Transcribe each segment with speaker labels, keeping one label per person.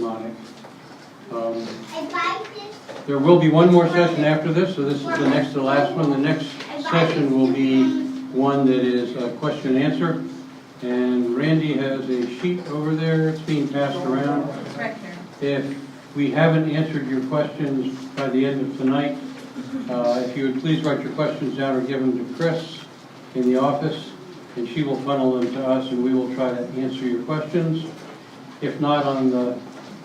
Speaker 1: demonic. There will be one more session after this, so this is the next to last one. The next session will be one that is a question and answer. And Randy has a sheet over there. It's being passed around. If we haven't answered your questions by the end of tonight, if you would please write your questions down or give them to Chris in the office, and she will funnel them to us, and we will try to answer your questions. If not, on the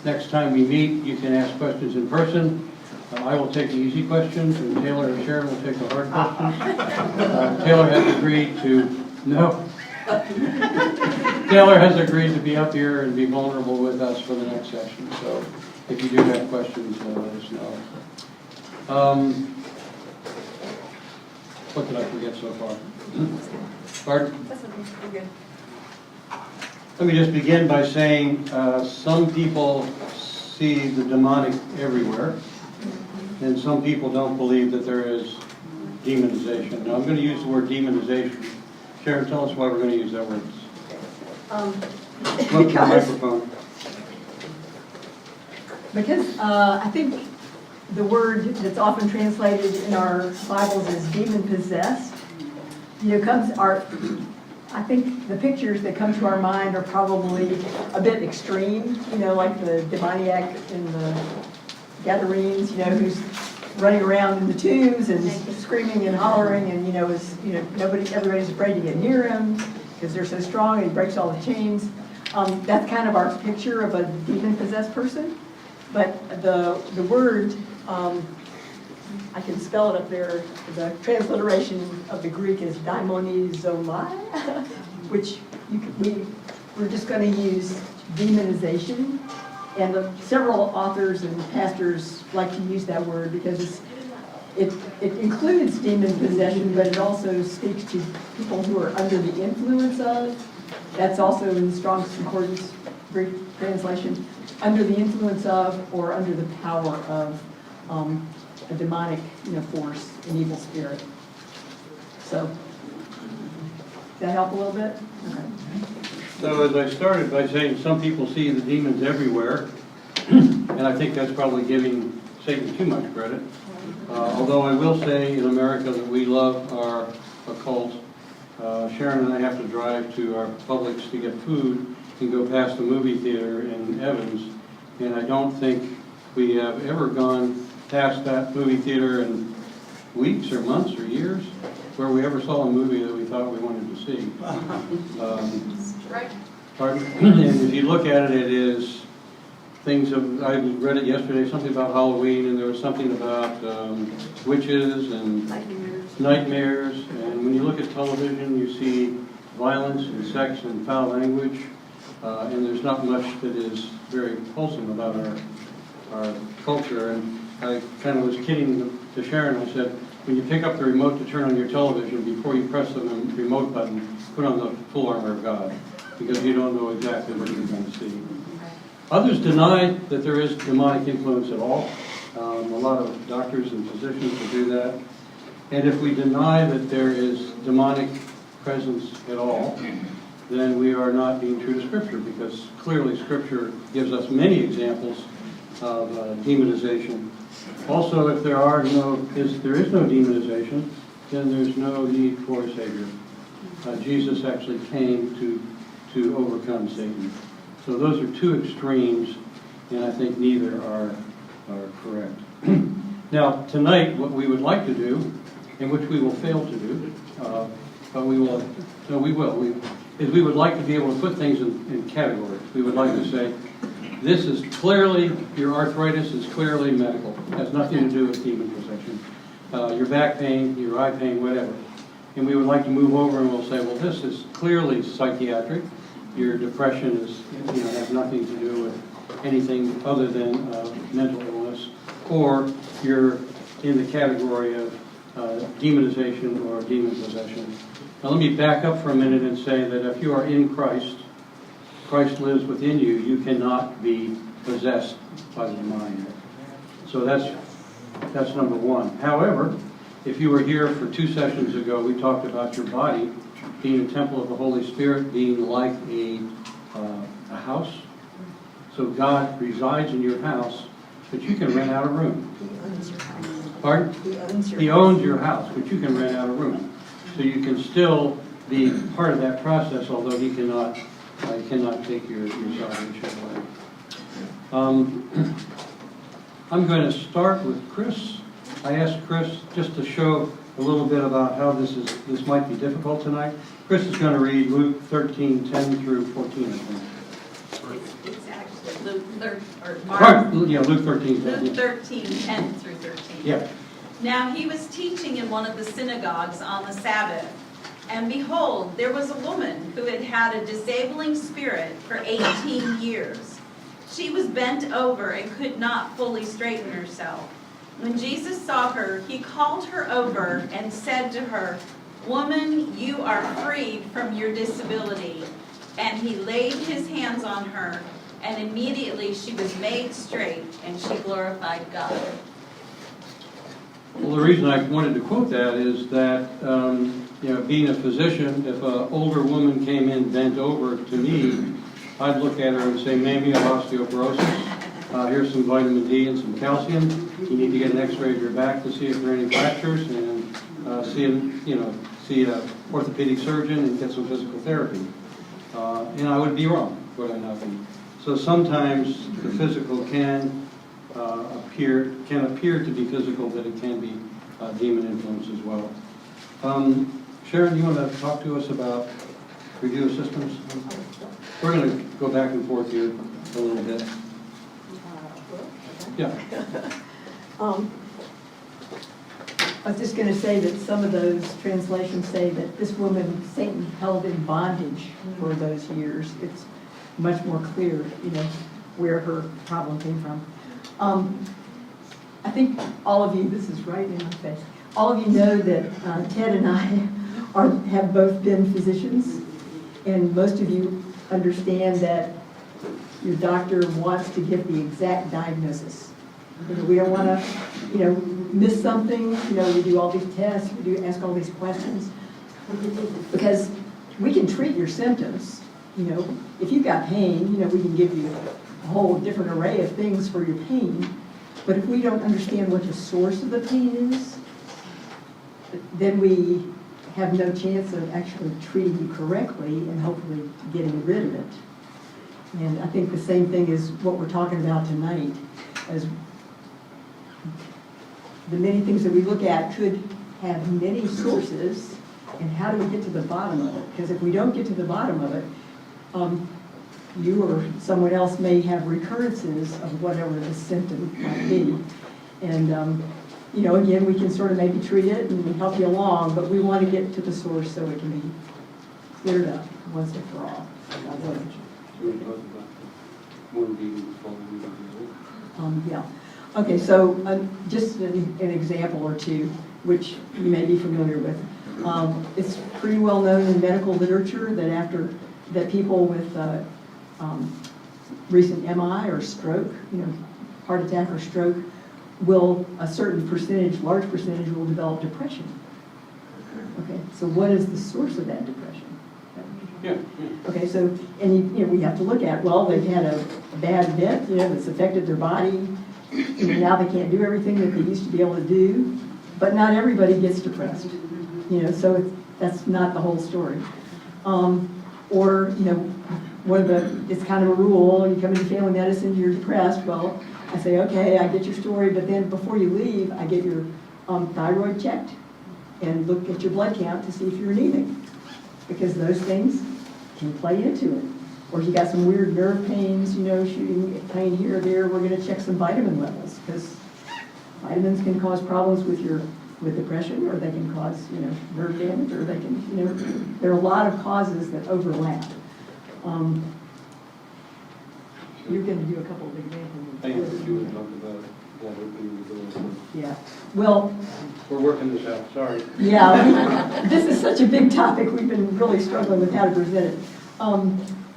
Speaker 1: next time we meet, you can ask questions in person. I will take the easy questions, and Taylor and Sharon will take the hard questions. Taylor has agreed to Taylor has agreed to be up here and be vulnerable with us for the next session. So if you do have questions, let us know. What did I forget so far? Pardon?
Speaker 2: That's okay. You're good.
Speaker 1: Let me just begin by saying some people see the demonic everywhere, and some people don't believe that there is demonization. Now I'm going to use the word demonization. Sharon, tell us why we're going to use that word.
Speaker 2: Because I think the word that's often translated in our Bibles as demon-possessed, I think the pictures that come to our mind are probably a bit extreme, like the demoniac in the Gadarenes, who's running around in the tombs and screaming and hollering, and everybody's afraid to get near him because they're so strong and he breaks all the chains. That's kind of our picture of a demon-possessed person. But the word, I can spell it up there, the transliteration of the Greek is daimonizomai, which we're just going to use demonization. And several authors and pastors like to use that word because it includes demon possession, but it also speaks to people who are under the influence of. That's also in the Strong's Concordance Greek translation, under the influence of or under the power of a demonic force, an evil spirit. So, does that help a little bit? Okay.
Speaker 1: So as I started by saying some people see the demons everywhere, and I think that's probably giving Satan too much credit. Although I will say in America that we love our occult. Sharon and I have to drive to our Publix to get food and go past the movie theater in Evans, and I don't think we have ever gone past that movie theater in weeks or months or years where we ever saw a movie that we thought we wanted to see.
Speaker 2: Right.
Speaker 1: Pardon? And if you look at it, it is things of, I read it yesterday, something about Halloween, and there was something about witches and nightmares. And when you look at television, you see violence and sex and foul language, and there's not much that is very wholesome about our culture. And I kind of was kidding to Sharon. I said, when you pick up the remote to turn on your television, before you press the remote button, put on the full armor of God, because you don't know exactly what you're going to see. Others deny that there is demonic influence at all. A lot of doctors and physicians will do that. And if we deny that there is demonic presence at all, then we are not being true to Scripture, because clearly Scripture gives us many examples of demonization. Also, if there is no demonization, then there's no need for a Savior. Jesus actually came to overcome Satan. So those are two extremes, and I think neither are correct. Now, tonight, what we would like to do, and which we will fail to do, but we will, is we would like to be able to put things in categories. We would like to say, this is clearly, your arthritis is clearly medical. It has nothing to do with demon possession. Your back pain, your eye pain, whatever. And we would like to move over and we'll say, well, this is clearly psychiatric. Your depression is, has nothing to do with anything other than mental illness. Or you're in the category of demonization or demon possession. Now let me back up for a minute and say that if you are in Christ, Christ lives within you, you cannot be possessed by the demoniac. So that's number one. However, if you were here for 2 sessions ago, we talked about your body being a temple of the Holy Spirit, being like a house. So God resides in your house, but you can rent out a room.
Speaker 2: He owns your house.
Speaker 1: Pardon?
Speaker 2: He owns your
Speaker 1: He
Speaker 2: house.
Speaker 1: owns your house, but you can rent out a room. So you can still be part of that process, although he cannot take your salvation away. I'm going to start with Chris. I asked Chris just to show a little bit about how this might be difficult tonight. Chris is going to read Luke 13:10 through 14, I think.
Speaker 3: It's actually Luke 13,
Speaker 1: Luke 13:10.
Speaker 3: Luke 13:10 through 13.
Speaker 1: Yeah.
Speaker 3: Now he was teaching in one of the synagogues on the Sabbath, and behold, there was a woman who had had a disabling spirit for 18 years. She was bent over and could not fully straighten herself. When Jesus saw her, he called her over and said to her, "Woman, you are freed from your disability." And he laid his hands on her, and immediately she was made straight, and she glorified God.
Speaker 1: Well, the reason I wanted to quote that is that, being a physician, if an older woman came in bent over to me, I'd look at her and say, "Ma'am, you have osteoporosis. Here's some vitamin D and some calcium. You need to get an X-ray of your back to see if there are any fractures, and see an orthopedic surgeon and get some physical therapy." And I would be wrong, would I not be? So sometimes the physical can appear to be physical, but it can be demon influence as well. Sharon, you want to talk to us about review of systems? We're going to go back and forth here a little bit. Yeah.
Speaker 2: I was just going to say that some of those translations say that this woman Satan held in bondage for those years. It's much more clear, where her problem came from. I think all of you, this is right in my face, all of you know that Ted and I have both been physicians, and most of you understand that your doctor wants to get the exact diagnosis. We don't want to, miss something. We do all these tests, ask all these questions, because we can treat your symptoms. If you've got pain, we can give you a whole different array of things for your pain. But if we don't understand what the source of the pain is, then we have no chance of actually treating you correctly and hopefully getting rid of it. And I think the same thing is what we're talking about tonight, as the many things that we look at could have many sources, and how do we get to the bottom of it? Because if we don't get to the bottom of it, you or someone else may have recurrences of whatever the symptom might be. And, again, we can sort of maybe treat it and help you along, but we want to get to the source so it can be cleared up once and for all. Yeah. Okay, so just an example or two, which you may be familiar with. It's pretty well known in medical literature that people with recent MI or stroke, heart attack or stroke, a certain percentage, large percentage, will develop depression. Okay, so what is the source of that depression?
Speaker 1: Yeah.
Speaker 2: Okay, so, and we have to look at, well, they've had a bad event, that's affected their body. Now they can't do everything that they used to be able to do, but not everybody gets depressed. So that's not the whole story. Or, it's kind of a rule, you come into family medicine, you're depressed, well, I say, okay, I get your story, but then before you leave, I get your thyroid checked and look at your blood count to see if you're anemic, because those things can play into it. Or if you got some weird nerve pains, shooting pain here or there, we're going to check some vitamin levels, because vitamins can cause problems with depression, or they can cause, nerve damage, or they can, there are a lot of causes that overlap. You're going to do a couple of examples.
Speaker 1: I think you would talk about that opening the door.
Speaker 2: Yeah. Well,
Speaker 1: we're working this out. Sorry.
Speaker 2: Yeah, this is such a big topic. We've been really struggling with how to present it.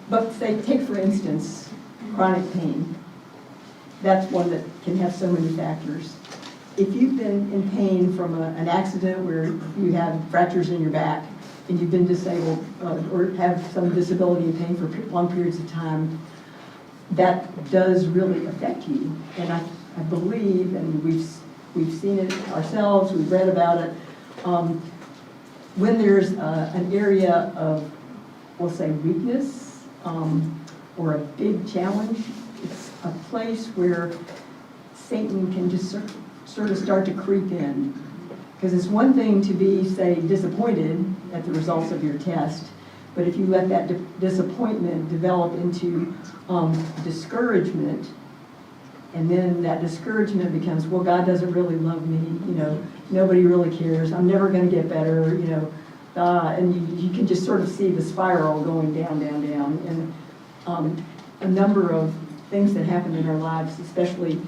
Speaker 2: But take for instance, chronic pain. That's one that can have so many factors. If you've been in pain from an accident where you have fractures in your back and you've been disabled or have some disability and pain for long periods of time, that does really affect you. And I believe, and we've seen it ourselves, we've read about it, when there's an area of, we'll say, weakness or a big challenge, it's a place where Satan can just sort of start to creep in. Because it's one thing to be, say, disappointed at the results of your test, but if you let that disappointment develop into discouragement, and then that discouragement becomes, well, God doesn't really love me, nobody really cares, I'm never going to get better, and you can just sort of see the spiral going down, down, down. And a number of things that happen in our lives, especially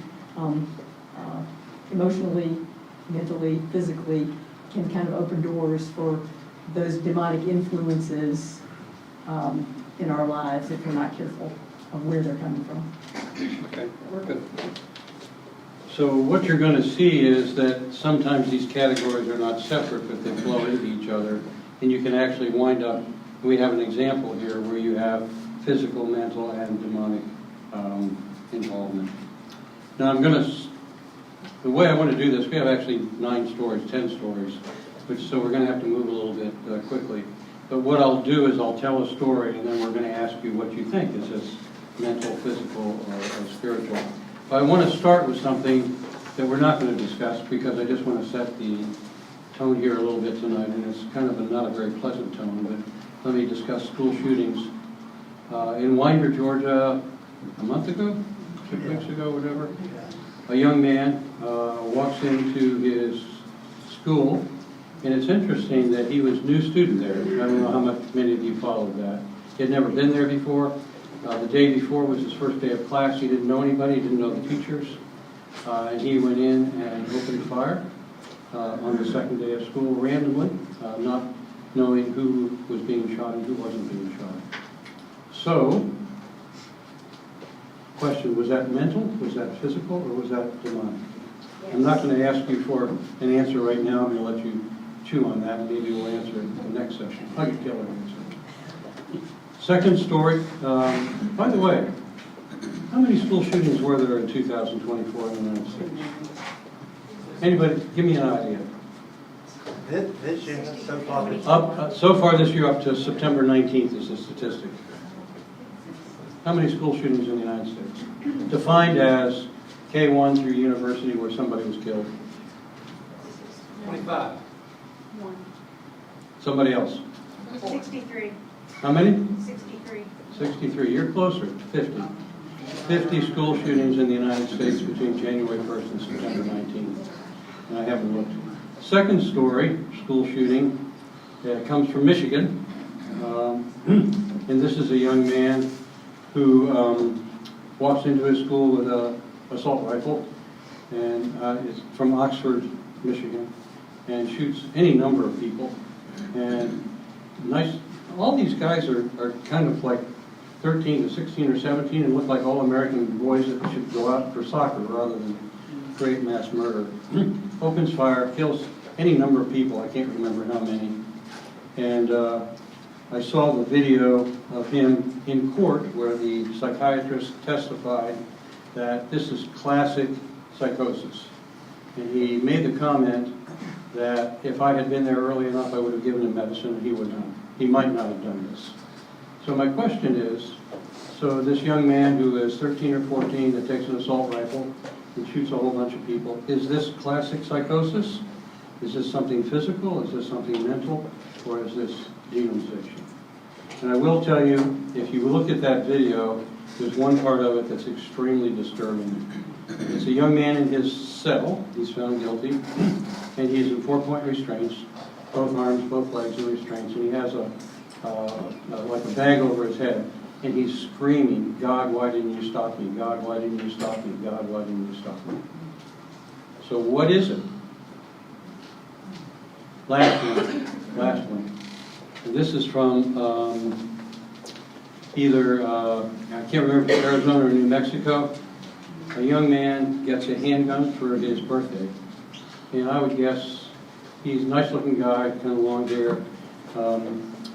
Speaker 2: emotionally, mentally, physically, can kind of open doors for those demonic influences in our lives if we're not careful of where they're coming from.
Speaker 1: Okay, we're good. So what you're going to see is that sometimes these categories are not separate, but they flow into each other, and you can actually wind up, we have an example here where you have physical, mental, and demonic involvement. Now the way I want to do this, we have actually 10 stories, so we're going to have to move a little bit quickly. But what I'll do is I'll tell a story, and then we're going to ask you what you think. Is this mental, physical, or spiritual? But I want to start with something that we're not going to discuss because I just want to set the tone here a little bit tonight, and it's kind of not a very pleasant tone, but let me discuss school shootings. In Winder, Georgia, a month ago, 2 weeks ago, whatever, a young man walks into his school, and it's interesting that he was a new student there. I don't know how many of you followed that. He had never been there before. The day before was his first day of class. He didn't know anybody, he didn't know the teachers. And he went in and opened fire on the second day of school randomly, not knowing who was being shot and who wasn't being shot. So, question, was that mental, was that physical, or was that demonic? Yes. I'm not going to ask you for an answer right now. I'm going to let you chew on that, and maybe we'll answer it in the next session. I'll get Taylor to answer. Second story, by the way, how many school shootings were there in 2024 in the United States? Anybody, give me an idea.
Speaker 4: This year, so far.
Speaker 1: So far this year, up to September 19th is the statistic. How many school shootings in the United States? Defined as K-1 through university where somebody was killed.
Speaker 4: 25.
Speaker 1: Somebody else?
Speaker 5: 63.
Speaker 1: How many?
Speaker 5: 63.
Speaker 1: 63. You're closer, 50. 50 school shootings in the United States between January 1st and September 19th. And I haven't looked. Second story, school shooting, comes from Michigan. And this is a young man who walks into his school with an assault rifle, and is from Oxford, Michigan, and shoots any number of people. And all these guys are kind of like 13 to 16 or 17 and look like all American boys that should go out for soccer rather than create mass murder. Opens fire, kills any number of people, I can't remember how many. And I saw the video of him in court where the psychiatrist testified that this is classic psychosis. And he made the comment that if I had been there early enough, I would have given him medicine and he might not have done this. So my question is, so this young man who is 13 or 14 that takes an assault rifle and shoots a whole bunch of people, is this classic psychosis? Is this something physical? Is this something mental? Or is this demonization? And I will tell you, if you look at that video, there's one part of it that's extremely disturbing. It's a young man in his cell. He's found guilty, and he's in 4-point restraints, both arms, both legs in restraints, and he has like a bag over his head, and he's screaming, "God, why didn't you stop me? God, why didn't you stop me? God, why didn't you stop me?" So what is it? Last one. And this is from either, I can't remember if it's Arizona or New Mexico. A young man gets a handgun for his birthday. And I would guess he's a nice-looking guy, kind of long hair.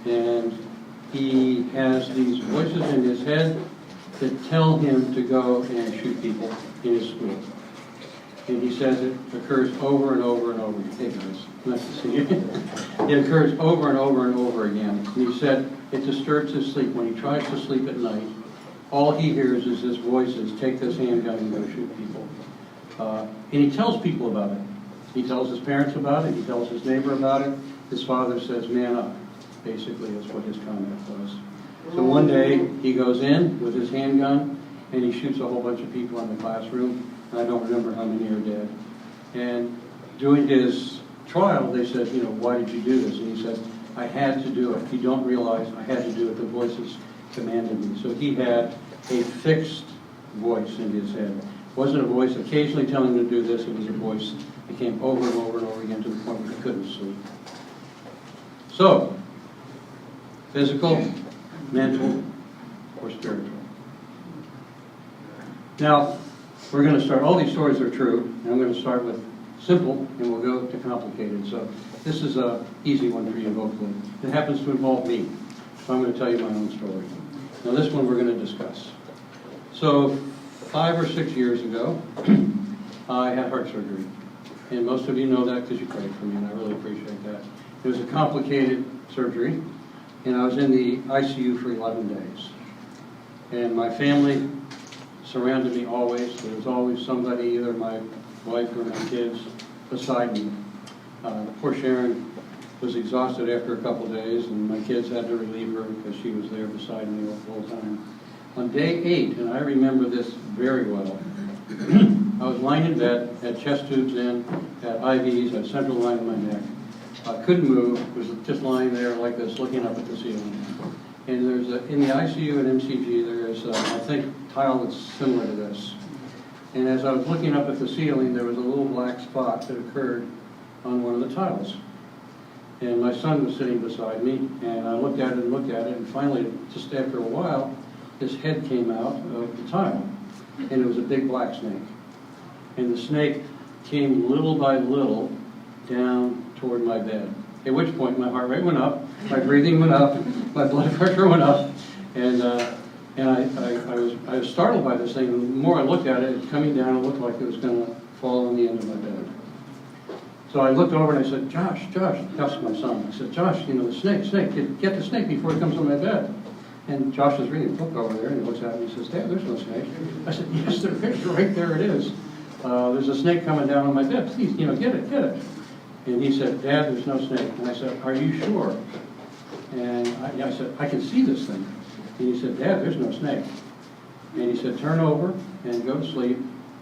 Speaker 1: And he has these voices in his head that tell him to go and shoot people in his school. And he says it occurs over and over and over. Hey guys, nice to see you. It occurs over and over and over again. And he said it disturbs his sleep. When he tries to sleep at night, all he hears is his voices, take this handgun and go shoot people. And he tells people about it. He tells his parents about it. He tells his neighbor about it. His father says, man up. Basically, that's what his comment was. So one day, he goes in with his handgun, and he shoots a whole bunch of people in the classroom, and I don't remember how many are dead. And during his trial, they said, why did you do this? And he said, I had to do it. You don't realize I had to do it. The voices commanded me. So he had a fixed voice in his head. It wasn't a voice occasionally telling him to do this. It was a voice that came over and over and over again to the point where he couldn't sleep. So, physical, mental, or spiritual. Now, we're going to start, all these stories are true, and I'm going to start with simple, and we'll go to complicated. So this is an easy one for you, hopefully. It happens to involve me, so I'm going to tell you my own story. Now this one we're going to discuss. So 5 or 6 years ago, I had heart surgery. And most of you know that because you prayed for me, and I really appreciate that. It was a complicated surgery, and I was in the ICU for 11 days. And my family surrounded me always. There was always somebody, either my wife or my kids, beside me. Poor Sharon was exhausted after a couple days, and my kids had to relieve her because she was there beside me the whole time. On day 8, and I remember this very well, I was lying in bed, had chest tubes in, had IVs, had central line in my neck. I couldn't move, was just lying there like this, looking up at the ceiling. And there's in the ICU and MCG, there is, I think, tile that's similar to this. And as I was looking up at the ceiling, there was a little black spot that occurred on one of the tiles. And my son was sitting beside me, and I looked at it, and finally, just after a while, his head came out of the tile. And it was a big black snake. And the snake came little by little down toward my bed. At which point my heart rate went up, my breathing went up, my blood pressure went up, and I was startled by this thing. And the more I looked at it, coming down, it looked like it was going to fall on the end of my bed. So I looked over and I said, Josh, that's my son. I said, Josh, the snake, get the snake before it comes on my bed. And Josh is reading a book over there, and he looks at me and says, Dad, there's no snake. I said, yes, there's a picture right there, it is. There's a snake coming down on my bed. Please, get it. And he said, Dad, there's no snake. And I said, are you sure? And I said, I can see this thing. And he said, Dad, there's no snake. And he said, turn over and go to sleep.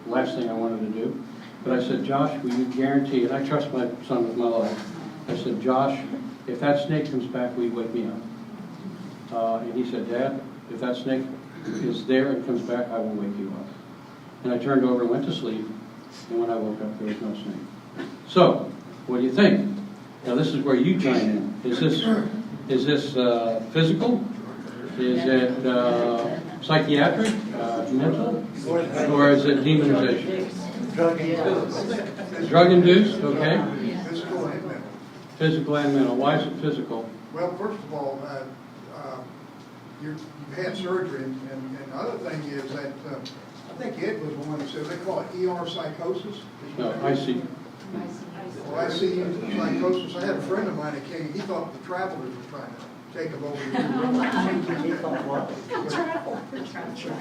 Speaker 1: Last thing I wanted to do. But I said, Josh, will you guarantee, and I trust my son with my life. I said, Josh, if that snake comes back, will you wake me up? And he said, Dad, if that snake is there and comes back, I will wake you up. And I turned over and went to sleep. And when I woke up, there was no snake. So, what do you think? Now this is where you chime in. Is this physical? Is it psychiatric, mental, or is it demonization?
Speaker 4: Drug-induced.
Speaker 1: Drug-induced, okay.
Speaker 6: Physical and mental.
Speaker 1: Physical and mental. Why is it physical?
Speaker 6: Well, first of all, you've had surgery, and the other thing is that, I think Ed was the one that said, they call it ER psychosis.
Speaker 1: No, I see.
Speaker 6: Well, I see psychosis. I had a friend of mine that came, he thought the travelers were trying to take him over.
Speaker 4: He thought what?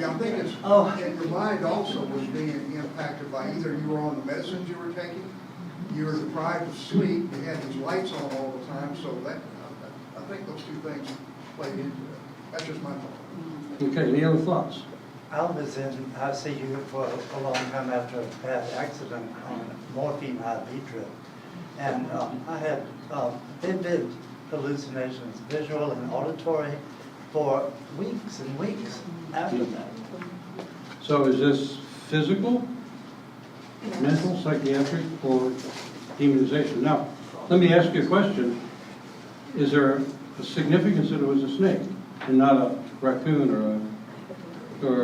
Speaker 6: I'm thinking, and your mind also was being impacted by either you were on the medicines you were taking, you were deprived of sleep, you had these lights on all the time, so that, I think those two things played into it. That's just my thought.
Speaker 1: Okay, any other thoughts?
Speaker 4: I was in ICU for a long time after a bad accident on morphine IV drip. And I had vivid hallucinations, visual and auditory, for weeks and weeks after that.
Speaker 1: So is this physical, mental, psychiatric, or demonization? Now, let me ask you a question. Is there a significance that it was a snake and not a raccoon or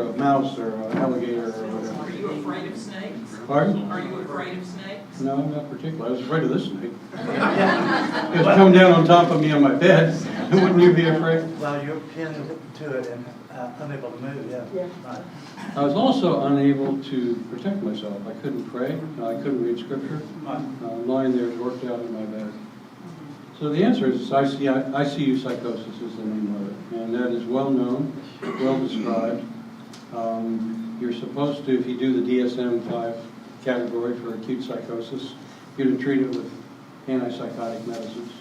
Speaker 1: a mouse or an alligator or whatever?
Speaker 7: Are you afraid of snakes?
Speaker 1: Pardon?
Speaker 7: Are you afraid of snakes?
Speaker 1: No, not particularly. I was afraid of this snake. It was coming down on top of me on my bed. Wouldn't you be afraid?
Speaker 4: Well, you're pinned to it, and unable to move, yeah.
Speaker 2: Yeah.
Speaker 4: Right.
Speaker 1: I was also unable to protect myself. I couldn't pray, I couldn't read scripture.
Speaker 4: Right.
Speaker 1: Lying there worked out in my bed. So the answer is ICU psychosis is the name of it, and that is well known, well described. You're supposed to, if you do the DSM-5 category for acute psychosis, you're to treat it with antipsychotic medicines,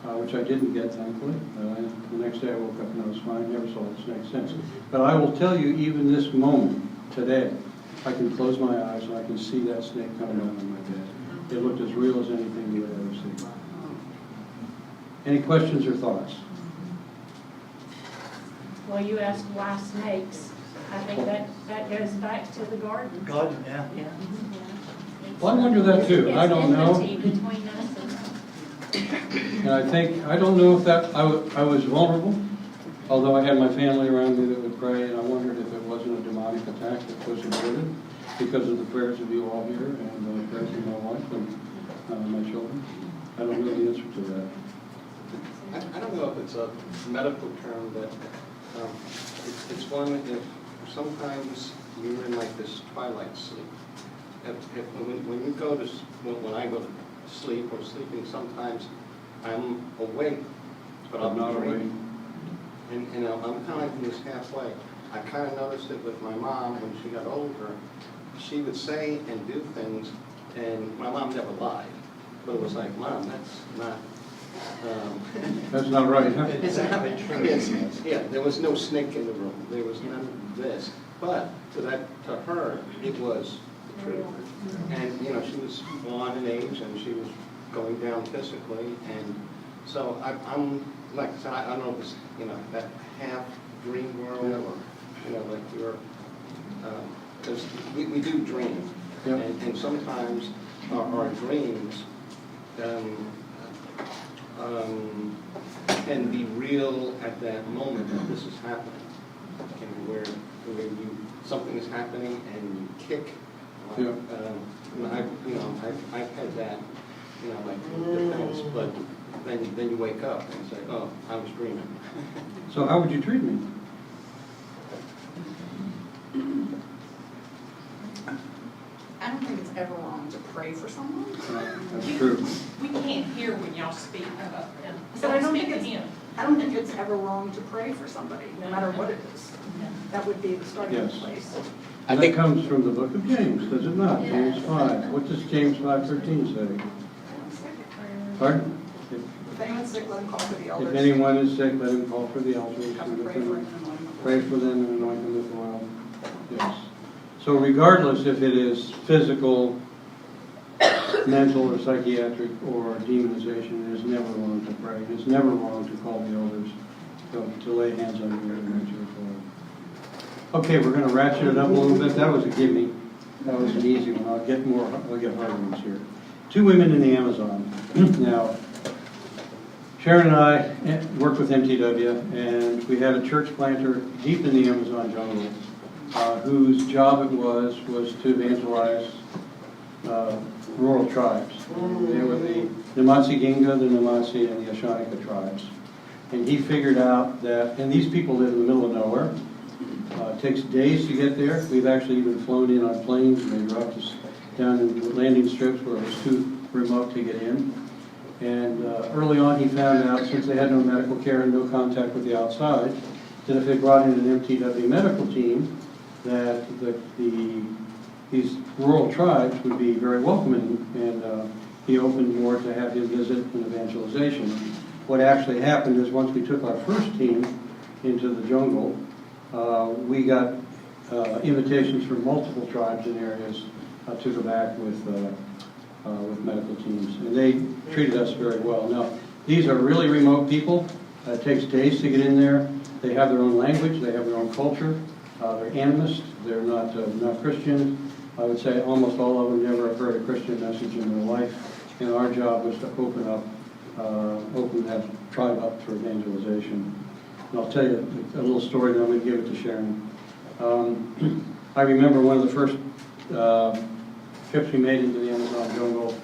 Speaker 1: which I didn't get, thankfully. The next day I woke up and I was fine, never saw the snake since. But I will tell you, even this moment, today, I can close my eyes and I can see that snake coming down on my bed. It looked as real as anything you would ever see. Any questions or thoughts?
Speaker 5: Well, you asked why snakes. I think that goes back to the garden.
Speaker 4: God, yeah.
Speaker 1: Well, I wonder that too. I don't know.
Speaker 5: It's enmity between us
Speaker 1: And I don't know if that, I was vulnerable, although I had my family around me that would pray, and I wondered if it wasn't a demonic attack that was averted because of the prayers of you all here and the prayers of my wife and my children. I don't know the answer to that.
Speaker 8: I don't know if it's a medical term, but it's one if sometimes you're in like this twilight sleep. When you go to, when I go to sleep or sleeping, sometimes I'm awake, but I'm
Speaker 1: not awake.
Speaker 8: And I'm kind of in this halfway. I kind of noticed it with my mom when she got older. She would say and do things, and my mom never lied, but it was like, Mom, that's not.
Speaker 1: That's not right, huh?
Speaker 4: Exactly true.
Speaker 8: Yeah, there was no snake in the room. There was none of this. But to her, it was true. And, you know, she was on in age and she was going down physically. And so I'm like I said, I don't know if it's, you know, that half dream world or, you know, like you're, because we do dream.
Speaker 1: Yep.
Speaker 8: And sometimes our dreams, can be real at that moment that this is happening. And where something is happening and you kick.
Speaker 1: Yeah.
Speaker 8: I've had that, you know, like defense, but then you wake up and say, oh, I was dreaming.
Speaker 1: So how would you treat me?
Speaker 9: I don't think it's ever wrong to pray for someone.
Speaker 1: That's true.
Speaker 7: We can't hear when y'all speak.
Speaker 9: But I don't think
Speaker 7: Speak
Speaker 9: it's,
Speaker 7: again.
Speaker 9: I don't think it's ever wrong to pray for somebody, no matter what it is. That would be the starting
Speaker 1: Yes.
Speaker 9: place.
Speaker 1: And that comes from the book of James, does it not? James 5. What does James 5:13 say? Pardon?
Speaker 9: If anyone's sick, let them call for the
Speaker 1: If
Speaker 9: elders.
Speaker 1: anyone is sick, let him call for the elders.
Speaker 9: Have them pray for him and anoint him.
Speaker 1: Pray for them and anoint them with oil. Yes. So regardless if it is physical, mental, or psychiatric, or demonization, it is never wrong to pray. It's never wrong to call the elders to lay hands on you and anoint you with oil. Okay, we're going to ratchet it up a little bit. That was a gimme. That was an easy one. I'll get harder ones here. 2 women in the Amazon. Now, Sharon and I worked with MTW, and we had a church planter deep in the Amazon jungle, whose job it was to evangelize rural tribes. They were the Namatsi-Ginga, the Namatsi, and the Ashanika tribes. And he figured out that, and these people live in the middle of nowhere. It takes days to get there. We've actually even flown in on planes, and they dropped us down in landing strips where it was too remote to get in. And early on he found out, since they had no medical care and no contact with the outside, that if they brought in an MTW medical team, that these rural tribes would be very welcoming, and he opened more to have him visit and evangelization. What actually happened is once we took our first team into the jungle, we got invitations from multiple tribes and areas to go back with medical teams, and they treated us very well. Now, these are really remote people. It takes days to get in there. They have their own language. They have their own culture. They're animists. They're not Christian. I would say almost all of them never have heard a Christian message in their life, and our job was to open that tribe up for evangelization. And I'll tell you a little story, then I'm going to give it to Sharon. I remember one of the first trips we made into the Amazon jungle.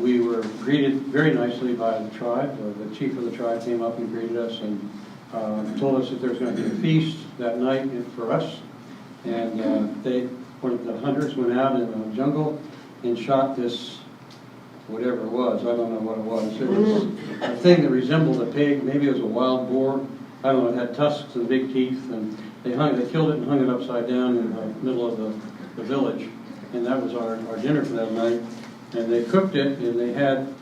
Speaker 1: We were greeted very nicely by the tribe. The chief of the tribe came up and greeted us and told us that there's going to be a feast that night for us. And one of the hunters went out in the jungle and shot this, whatever it was, I don't know what it was. It was a thing that resembled a pig, maybe it was a wild boar. I don't know, it had tusks and big teeth, and they killed it and hung it upside down in the middle of the village. And that was our dinner for that night. And they cooked it, and they had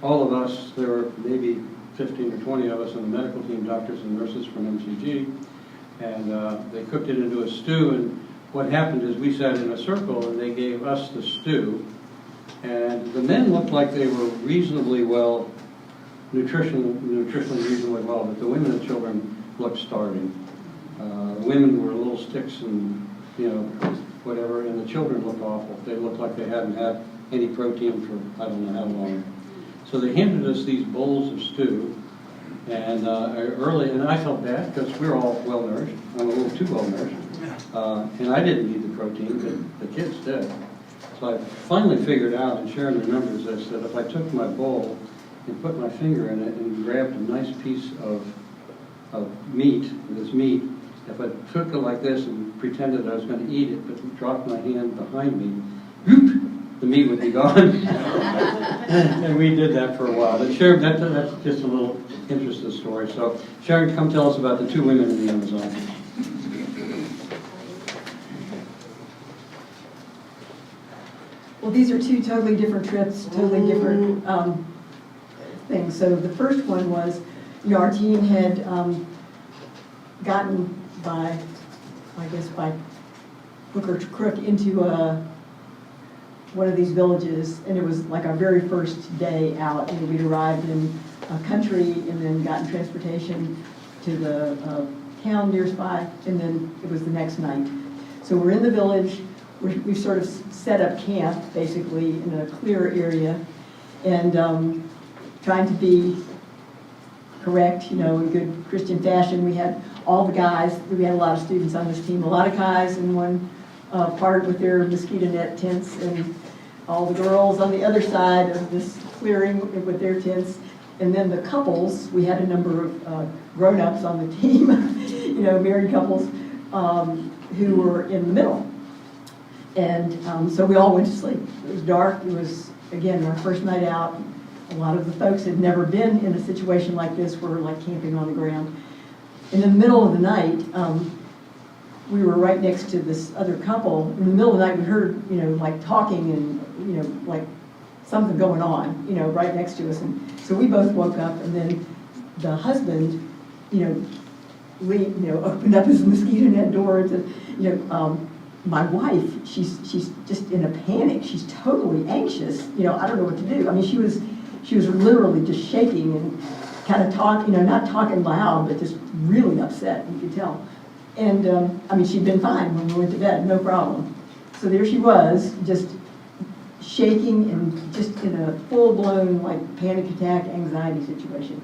Speaker 1: all of us, there were maybe 15 or 20 of us on the medical team, doctors and nurses from MCG, and they cooked it into a stew. And what happened is we sat in a circle, and they gave us the stew. And the men looked like they were reasonably well, nutritionally reasonably well, but the women and children looked starving. Women were little sticks and, whatever, and the children looked awful. They looked like they hadn't had any protein for I don't know how long. So they handed us these bowls of stew, and and I felt bad because we were all well nourished. I'm a little too well nourished, and I didn't need the protein, but the kids did. So I finally figured out, and Sharon remembers this, that if I took my bowl and put my finger in it and grabbed a nice piece of meat, if I took it like this and pretended I was going to eat it, but dropped my hand behind me, whoop, the meat would be gone. And we did that for a while. But Sharon, that's just a little interesting story. So Sharon, come tell us about the two women in the Amazon.
Speaker 2: Well, these are two totally different trips, totally different things. So the first one was, our team had gotten by hook or crook into one of these villages, and it was like our very first day out. And we'd arrived in a country and then gotten transportation to the town nearby, and then it was the next night. So we're in the village. We've sort of set up camp, basically, in a clear area, and trying to be correct, in good Christian fashion. We had all the guys, we had a lot of students on this team, a lot of guys in one part with their mosquito net tents, and all the girls on the other side of this clearing with their tents. And then the couples, we had a number of grown-ups on the team, married couples, who were in the middle. And so we all went to sleep. It was dark. It was, again, our first night out. A lot of the folks had never been in a situation like this. We're like camping on the ground. In the middle of the night, we were right next to this other couple. In the middle of the night, we heard, like talking and, like something going on, right next to us. And so we both woke up, and then the husband, opened up his mosquito net door and said, my wife, she's just in a panic. She's totally anxious. I don't know what to do. I mean, she was literally just shaking and kind of not talking loud, but just really upset. You could tell. And she'd been fine when we went to bed, no problem. So there she was, just shaking and just in a full-blown like panic attack, anxiety situation.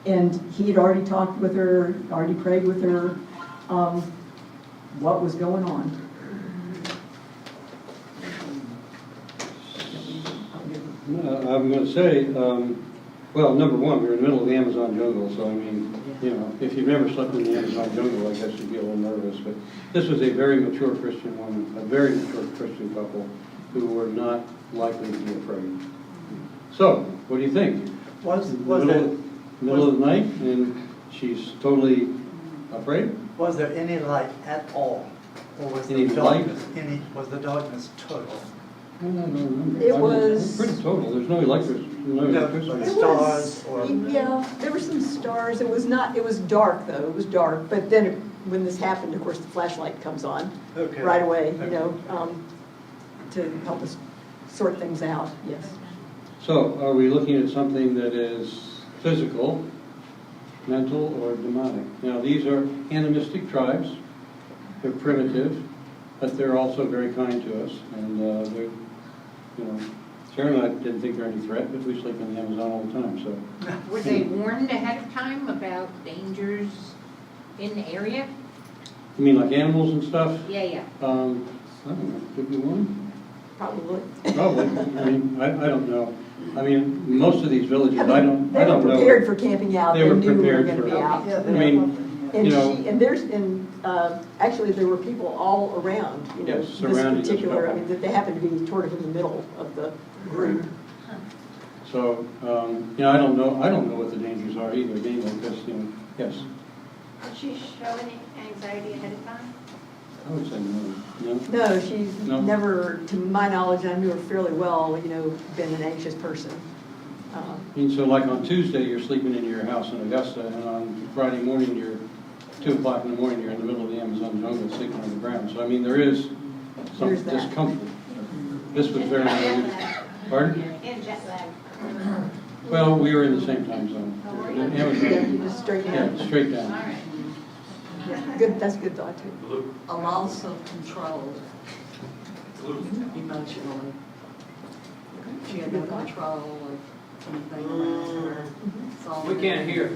Speaker 2: And he had already talked with her, already prayed with her, what was going on.
Speaker 1: I'm going to say, well, number one, we're in the middle of the Amazon jungle, so if you've never slept in the Amazon jungle, I guess you'd be a little nervous. But this was a very mature Christian woman, a very mature Christian couple who were not likely to be afraid. So, what do you think? Middle of the night, and she's totally afraid?
Speaker 4: Was there any light at all? Or was
Speaker 1: Any
Speaker 4: the
Speaker 1: light?
Speaker 4: darkness, was the darkness total?
Speaker 2: It was
Speaker 1: pretty total. There's no electricity.
Speaker 4: Stars or...
Speaker 2: Yeah, there were some stars. It was dark though. It was dark. But then when this happened, of course, the flashlight comes on right away, to help us sort things out. Yes.
Speaker 1: So, are we looking at something that is physical, mental, or demonic? Now, these are animistic tribes. They're primitive, but they're also very kind to us. And they're, Sharon and I didn't think they're any threat, but we sleep in the Amazon all the time. So,
Speaker 10: were they warned ahead of time about dangers in the area?
Speaker 1: you mean like animals and stuff?
Speaker 10: Yeah.
Speaker 1: I don't know. Did we warn?
Speaker 2: Probably.
Speaker 1: Probably, I mean, I don't know. I mean, most of these villages, I
Speaker 2: They
Speaker 1: don't
Speaker 2: were
Speaker 1: know.
Speaker 2: prepared for camping out.
Speaker 1: They were
Speaker 2: knew we were
Speaker 1: prepared
Speaker 2: gonna
Speaker 1: for
Speaker 2: be out.
Speaker 4: Yeah,
Speaker 1: I mean,
Speaker 2: And
Speaker 1: you know,
Speaker 2: actually, there were people all around,
Speaker 1: Yes,
Speaker 2: this
Speaker 1: surrounding this
Speaker 2: particular, I
Speaker 1: couple.
Speaker 2: mean, that they happened to be sort of in the middle of the group.
Speaker 1: so, I don't know what the dangers are either, anyway, because, yes,
Speaker 10: Did she show any anxiety ahead of time?
Speaker 1: I would say no.
Speaker 2: No, she's
Speaker 1: No.
Speaker 2: never, to my knowledge, I knew her fairly well, been an anxious person.
Speaker 1: I mean, so like on Tuesday, you're sleeping in your house in Augusta, and on Friday morning, you're 2 o'clock in the morning, you're in the middle of the Amazon jungle sleeping on the ground. So, I mean, there is some
Speaker 2: There's that.
Speaker 1: discomfort. This was very unusual. Pardon?
Speaker 10: And jet lag.
Speaker 1: Well, we were in the same time zone.
Speaker 2: Yeah,
Speaker 1: Amazon.
Speaker 2: you just straighten
Speaker 1: Yeah,
Speaker 2: out.
Speaker 1: straight down.
Speaker 2: Good, that's a good thought, too.
Speaker 11: A loss of control emotionally. She had no control of anything around her.
Speaker 12: We can't hear.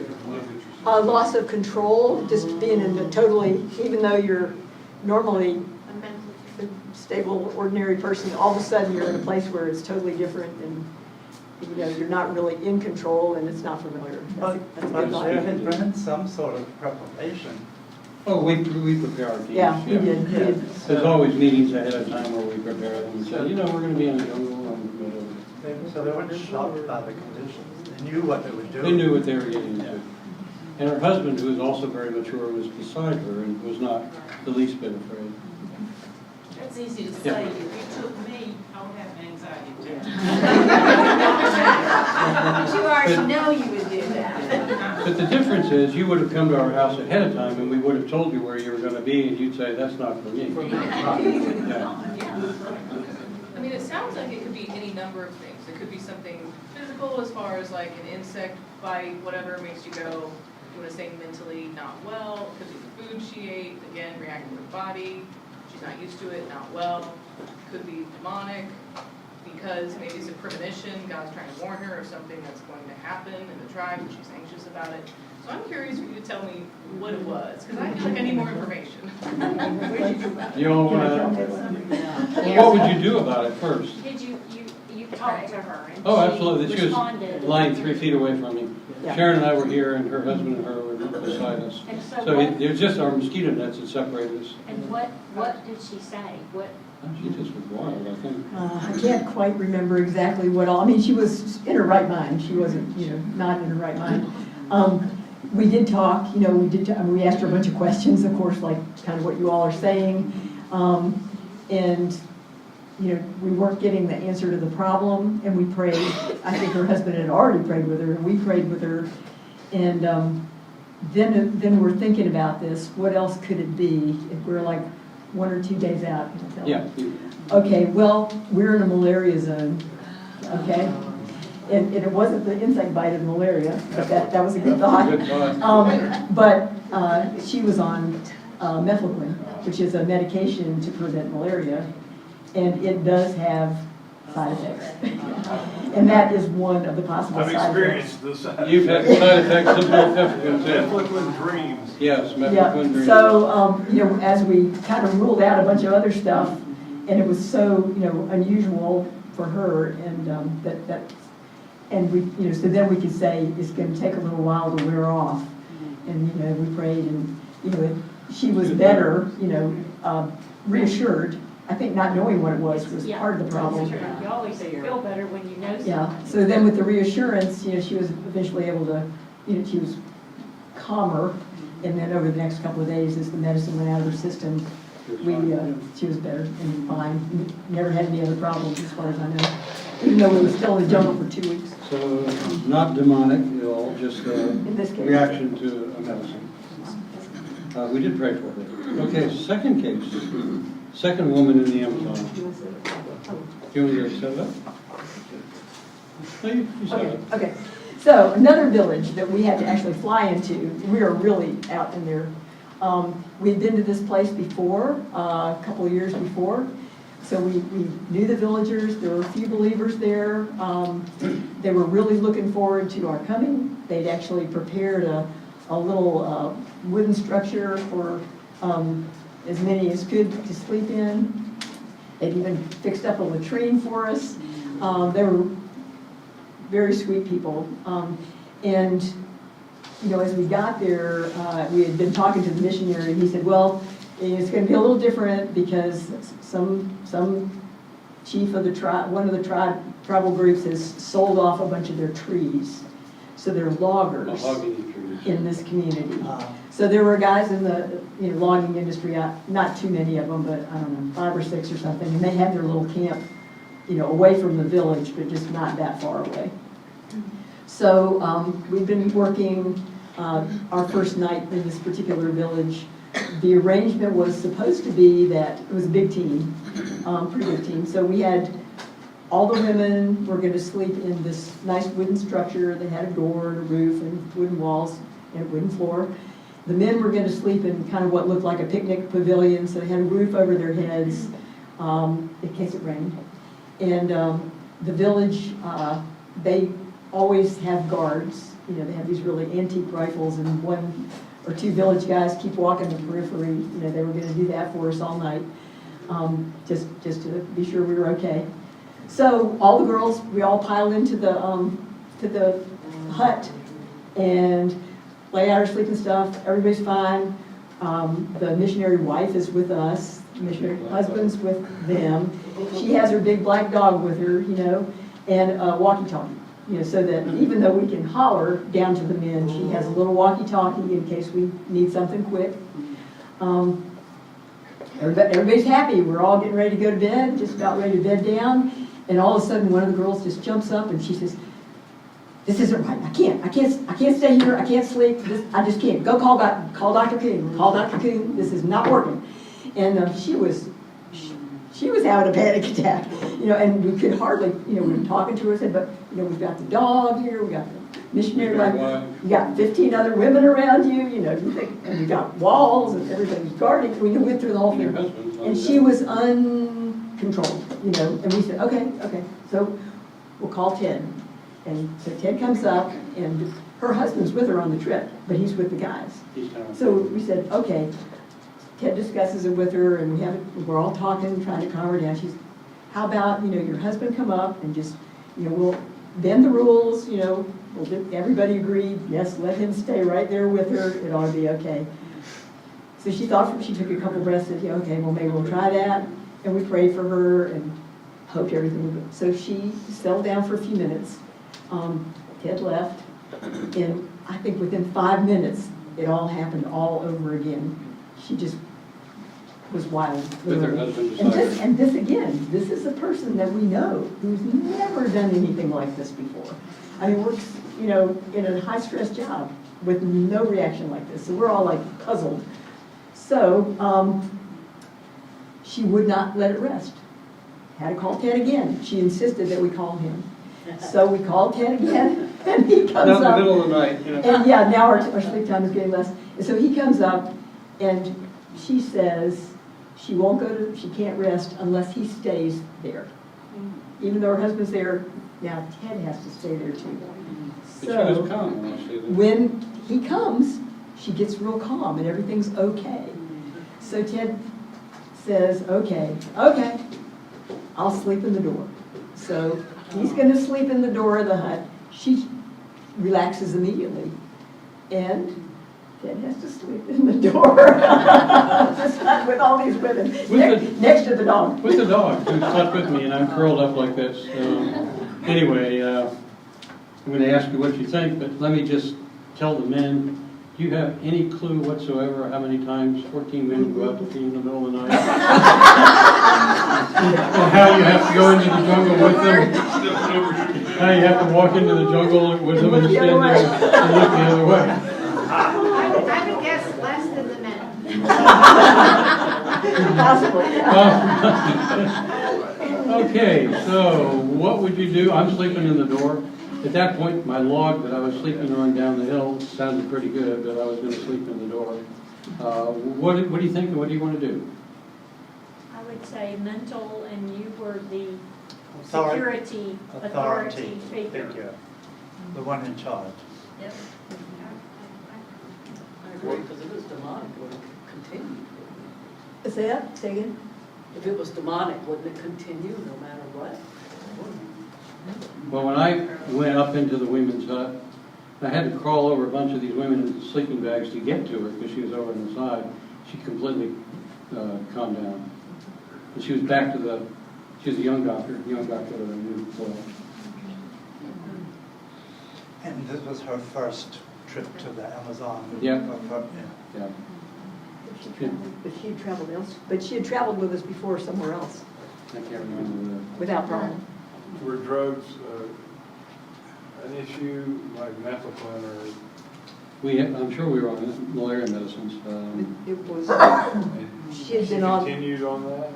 Speaker 2: A loss of control, just being in the totally, even though you're normally a stable, ordinary person, all of a sudden you're in a place where it's totally different and, you're not really in control and it's not familiar.
Speaker 4: But
Speaker 2: That's a
Speaker 4: but
Speaker 2: good thought.
Speaker 4: there had been some sort of preparation.
Speaker 1: Oh, we prepare our teams.
Speaker 2: Yeah, we did. We did.
Speaker 1: There's always meetings ahead of time where we prepare them and say, we're going to be in the jungle and whatever.
Speaker 4: So they weren't shocked by the conditions. They knew what they were doing.
Speaker 1: They knew what they were getting into. And her husband, who was also very mature, was beside her and was not the least bit afraid.
Speaker 7: That's easy to
Speaker 1: Yeah.
Speaker 7: say. If you took me, I would have an anxiety attack.
Speaker 3: But you already know you would do that.
Speaker 1: But the difference is, you would have come to our house ahead of time and we would have told you where you were going to be and you'd say, that's not for me. Yeah.
Speaker 13: I mean, it sounds like it could be any number of things. It could be something physical as far as like an insect bite, whatever makes you go, you want to say mentally not well. It could be the food she ate, again, reacting to her body. She's not used to it, not well. Could be demonic because maybe it's a premonition. God's trying to warn her of something that's going to happen in the tribe and she's anxious about it. So I'm curious for you to tell me what it was, because I feel like I need more information.
Speaker 1: You all want to, what would you do about it first?
Speaker 5: Did you talked to her? And
Speaker 1: Oh,
Speaker 5: she
Speaker 1: absolutely. She was
Speaker 5: responded.
Speaker 1: lying 3 feet away from me.
Speaker 2: Yeah.
Speaker 1: Sharon and I were here, and her husband and her were beside us.
Speaker 5: And so
Speaker 1: So
Speaker 5: what-
Speaker 1: it was just our mosquito nets that separated us.
Speaker 5: And what did she say? What?
Speaker 1: She just was wild, I think.
Speaker 2: I can't quite remember exactly what all, I mean, she was in her right mind. She wasn't, not in her right mind. We did talk, we asked her a bunch of questions, of course, like kind of what you all are saying. And, we weren't getting the answer to the problem, and we prayed. I think her husband had already prayed with her, and we prayed with her. And then we're thinking about this. What else could it be if we're like 1 or 2 days out?
Speaker 1: Yeah.
Speaker 2: Okay, well, we're in a malaria zone, okay? And it wasn't the insect bite of malaria, but that was a good thought.
Speaker 1: Good thought.
Speaker 2: But she was on methylquine, which is a medication to prevent malaria, and it does have side effects. And that is one of the possible
Speaker 12: I've
Speaker 2: side effects.
Speaker 12: experienced this.
Speaker 1: You've had side effects of methylquine too.
Speaker 12: Methylquine dreams.
Speaker 1: Yes,
Speaker 2: Yeah,
Speaker 1: methylquine dreams.
Speaker 2: so, as we kind of ruled out a bunch of other stuff, and it was so, unusual for her, and and we, so then we could say it's going to take a little while to wear off, and we prayed, and she was better, reassured. I think not knowing what it was part of the problem.
Speaker 5: That's true. You always feel better when you know something.
Speaker 2: Yeah. So then with the reassurance, she was eventually able to, she was calmer, and then over the next couple of days, as the medicine went out of her system, she was better and fine. Never had any other problems as far as I know, even though we were still in the jungle for 2 weeks.
Speaker 1: So not demonic at all, just a
Speaker 2: In this case.
Speaker 1: reaction to a medicine. We did pray for her. Okay, second case. Second woman in the Amazon. Do you want me to set it up? No, you set it up.
Speaker 2: Okay. So another village that we had to actually fly into. We are really out in there. We had been to this place before, a couple of years before. So we knew the villagers. There were a few believers there. They were really looking forward to our coming. They'd actually prepared a little wooden structure for as many as could to sleep in. They'd even fixed up a latrine for us. They were very sweet people. And, you know, as we got there, we had been talking to the missionary, and he said, well, it's going to be a little different because some chief of the tribe, one of the tribal groups has sold off a bunch of their trees. So they're loggers in this community. So there were guys in the logging industry, not too many of them, but I don't know, 5 or 6 or something, and they had their little camp, away from the village, but just not that far away. So we've been working our first night in this particular village. The arrangement was supposed to be that it was a big team, pretty big team. So we had all the women were going to sleep in this nice wooden structure. They had a door and a roof and wooden walls and a wooden floor. The men were going to sleep in kind of what looked like a picnic pavilion, so they had a roof over their heads in case it rained. And the village, they always have guards. They have these really antique rifles, and 1 or 2 village guys keep walking the periphery. They were going to do that for us all night, just to be sure we were okay. So all the girls, we all piled into the hut and lay out our sleeping stuff. Everybody's fine. The missionary wife is with us. The missionary husband's with them. She has her big black dog with her, and a walkie-talkie. So that even though we can holler down to the men, she has a little walkie-talkie in case we need something quick. Everybody's happy. We're all getting ready to go to bed, just about ready to bed down. And all of a sudden, one of the girls just jumps up and she says, "This isn't right. I can't stay here. I can't sleep. I just can't. Go call Dr. Coon. Call Dr. Coon. This is not working." And she was having a panic attack, and we could hardly, we were talking to her, said, but, we've got the dog here, we got the missionary wife, you got 15 other women around you, you think, and we got walls and everybody's guarding. We went through the whole thing. And she was uncontrolled, and we said, okay, so we'll call Ted. And so Ted comes up, and her husband's with her on the trip, but he's with the guys. So we said, okay. Ted discusses it with her, and we're all talking, trying to calm her down. She's, how about, your husband come up and just, we'll bend the rules, everybody agreed, yes, let him stay right there with her, it ought to be okay. So she took a couple breaths and said, yeah, okay, well, maybe we'll try that. And we prayed for her and hoped everything would go. So she settled down for a few minutes. Ted left, and I think within 5 minutes, it all happened all over again. She just was wild.
Speaker 1: With her husband
Speaker 2: and this again, this is a person that we know who's never done anything like this before. I mean, works, in a high-stress job with no reaction like this. So we're all like puzzled. So she would not let it rest. Had to call Ted again. She insisted that we call him. So we called Ted again, and he comes up.
Speaker 1: In the middle of the night.
Speaker 2: And yeah, now our sleep time is getting less. And so he comes up, and she says she can't rest unless he stays there. Even though her husband's there, now Ted has to stay there too.
Speaker 1: But she was calm when I say that.
Speaker 2: When he comes, she gets real calm and everything's okay. So Ted says, okay, I'll sleep in the door. So he's going to sleep in the door of the hut. She relaxes immediately. And Ted has to sleep in the door with all these women next to the dog.
Speaker 1: With the dog, who's stuck with me, and I'm curled up like this. Anyway, I'm going to ask you what you think, but let me just tell the men, do you have any clue whatsoever how many times 14 men go out to pee in the middle of the night? And how you have to go into the jungle with them? How you have to walk into the jungle with them and stand there and look the other way?
Speaker 10: I would guess less than the men.
Speaker 2: Possibly.
Speaker 1: Okay, so what would you do? I'm sleeping in the door. At that point, my log that I was sleeping on down the hill sounded pretty good, but I was going to sleep in the door. What do you think, and what do you want to do?
Speaker 5: I would say mental, and you were the
Speaker 4: Authority.
Speaker 5: authority figure.
Speaker 4: Thank you. The one in charge.
Speaker 11: Yep. I agree, because it is demonic, it would continue.
Speaker 2: Say that? Say again?
Speaker 11: If it was demonic, wouldn't it continue no matter what?
Speaker 1: Well, when I went up into the women's hut, I had to crawl over a bunch of these women in sleeping bags to get to her because she was over on the side. She completely calmed down. And she was back to she was a young doctor that I knew well.
Speaker 4: And this was her first trip to the Amazon.
Speaker 1: Yeah.
Speaker 4: Yeah.
Speaker 2: But she had traveled else, but she had traveled with us before somewhere else
Speaker 1: I can't remember
Speaker 2: without problem.
Speaker 12: Were drugs an issue, like methylphen or?
Speaker 1: I'm sure we were on malaria medicines.
Speaker 2: It was,
Speaker 12: She
Speaker 2: she had been on,
Speaker 12: continued on that?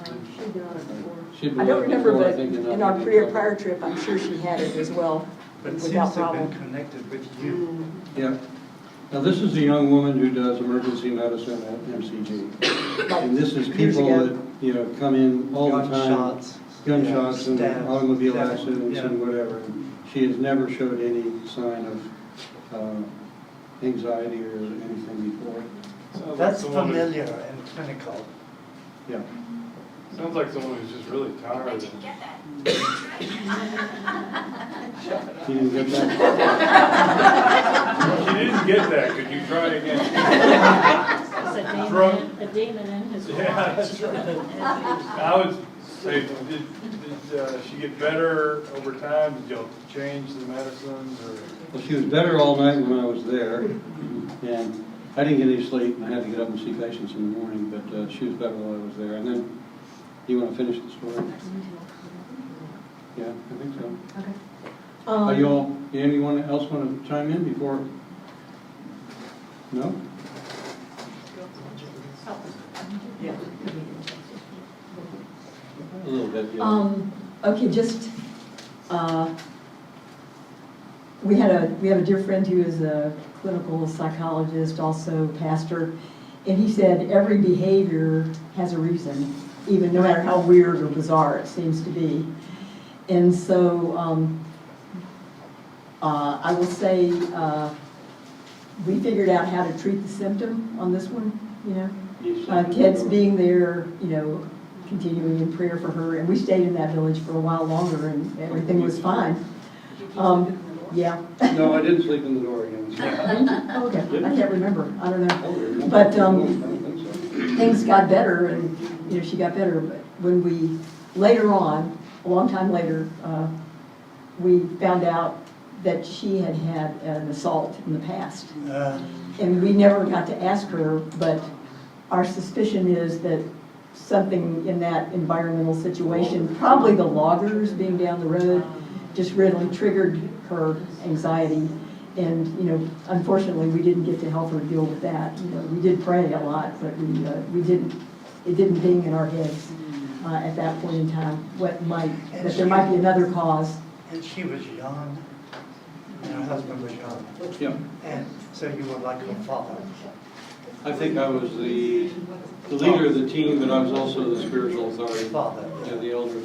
Speaker 2: she had been on it before.
Speaker 1: She'd been
Speaker 2: I don't
Speaker 1: on it
Speaker 2: remember,
Speaker 1: before, I
Speaker 2: but
Speaker 1: think,
Speaker 2: in our prior trip, I'm sure she had it as well,
Speaker 4: But it seems
Speaker 2: without
Speaker 4: to have
Speaker 2: problem.
Speaker 4: been connected with you.
Speaker 1: Yeah. Now, this is a young woman who does emergency medicine at MCG. And this is
Speaker 2: Years
Speaker 1: people
Speaker 2: ago.
Speaker 1: that, come in all the time. Gunshots and
Speaker 4: stabs,
Speaker 1: automobile
Speaker 4: stabs,
Speaker 1: accidents
Speaker 4: yeah.
Speaker 1: and whatever. And she has never showed any sign of anxiety or anything before.
Speaker 12: Sounds
Speaker 4: That's
Speaker 12: like someone
Speaker 4: familiar and clinical.
Speaker 1: Yeah.
Speaker 12: Sounds like someone who's just really tired.
Speaker 1: You didn't get that?
Speaker 12: She didn't get that, could you try again?
Speaker 5: A demon in his
Speaker 12: Yeah,
Speaker 5: heart.
Speaker 12: that's right. I would say, did she get better over time? Did y'all change the medicines or?
Speaker 1: Well, she was better all night when I was there. And I didn't get any sleep, and I had to get up and see patients in the morning, but she was better while I was there. And then, you want to finish the story? Yeah, I think so.
Speaker 2: Okay.
Speaker 1: Are you all, anyone else want to chime in before? No?
Speaker 2: Yeah.
Speaker 1: A little bit, yeah.
Speaker 2: Okay, just, we have a dear friend who is a clinical psychologist, also pastor, and he said every behavior has a reason, even no matter how weird or bizarre it seems to be. And so, I will say, we figured out how to treat the symptom on this one, Ted's being there, continuing in prayer for her, and we stayed in that village for a while longer, and everything was fine. Yeah.
Speaker 1: No, I didn't sleep in the door again.
Speaker 2: Oh, okay, I can't remember, I don't know. But things got better, and, she got better, but when we, later on, a long time later, we found out that she had had an assault in the past. And we never got to ask her, but our suspicion is that something in that environmental situation, probably the loggers being down the road, just really triggered her anxiety. And, unfortunately, we didn't get to help her deal with that. We did pray a lot, but it didn't ding in our heads at that point in time that there might be another cause.
Speaker 4: And she was young, and her husband was young.
Speaker 1: Yeah.
Speaker 4: And so you were like her father.
Speaker 1: I think I was the leader of the team, but I was also the spiritual authority.
Speaker 4: Father.
Speaker 1: Yeah, the elder.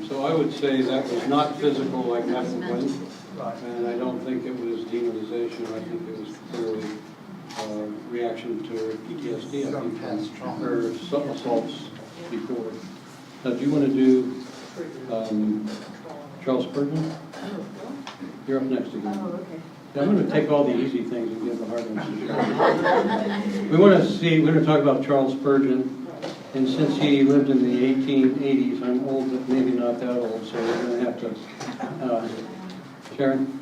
Speaker 1: So I would say that was not physical like methylphen,
Speaker 4: Right.
Speaker 1: and I don't think it was demonization. I think it was clearly reaction to her PTSD. I think from her assaults before. Now, do you want to do Charles Spurgeon? You're up next again.
Speaker 2: Oh, okay.
Speaker 1: I'm going to take all the easy things and give the hard ones to Charles. We're going to talk about Charles Spurgeon. And since he lived in the 1880s, I'm old, but maybe not that old, so we're going to have to, Sharon?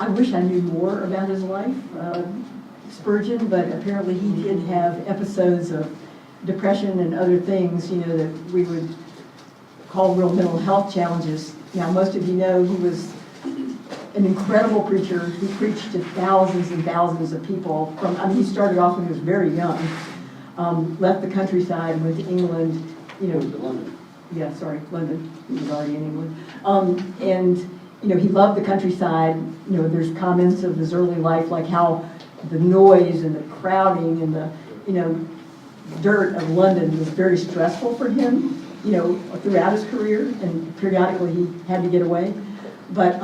Speaker 2: I wish I knew more about his life, Spurgeon, but apparently he did have episodes of depression and other things, that we would call real mental health challenges. Now, most of you know he was an incredible preacher who preached to thousands and thousands of people. He started off when he was very young, left the countryside, went to England,
Speaker 1: London.
Speaker 2: Yeah, sorry, London. He was already in England. And he loved the countryside. There's comments of his early life, like how the noise and the crowding and the, dirt of London was very stressful for him, throughout his career, and periodically he had to get away. But,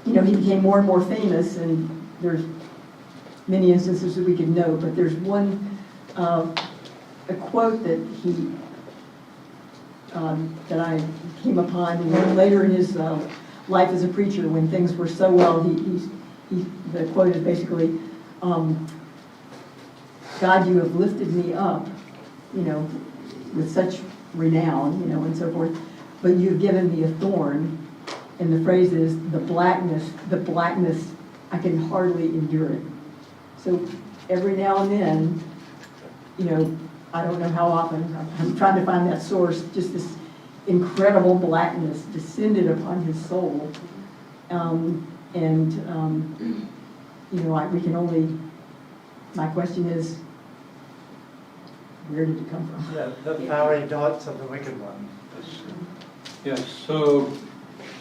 Speaker 2: he became more and more famous, and there's many instances that we could note, but there's one, a quote that he, that I came upon, and later in his life as a preacher, when things were so well, the quote is basically, God, you have lifted me up, with such renown, and so forth, but you've given me a thorn, and the phrase is, the blackness, I can hardly endure it. So every now and then, I don't know how often, I'm trying to find that source, just this incredible blackness descended upon his soul. We can only, my question is, where did it come from?
Speaker 4: Yeah, the fiery darts of the wicked one.
Speaker 1: Yes, so,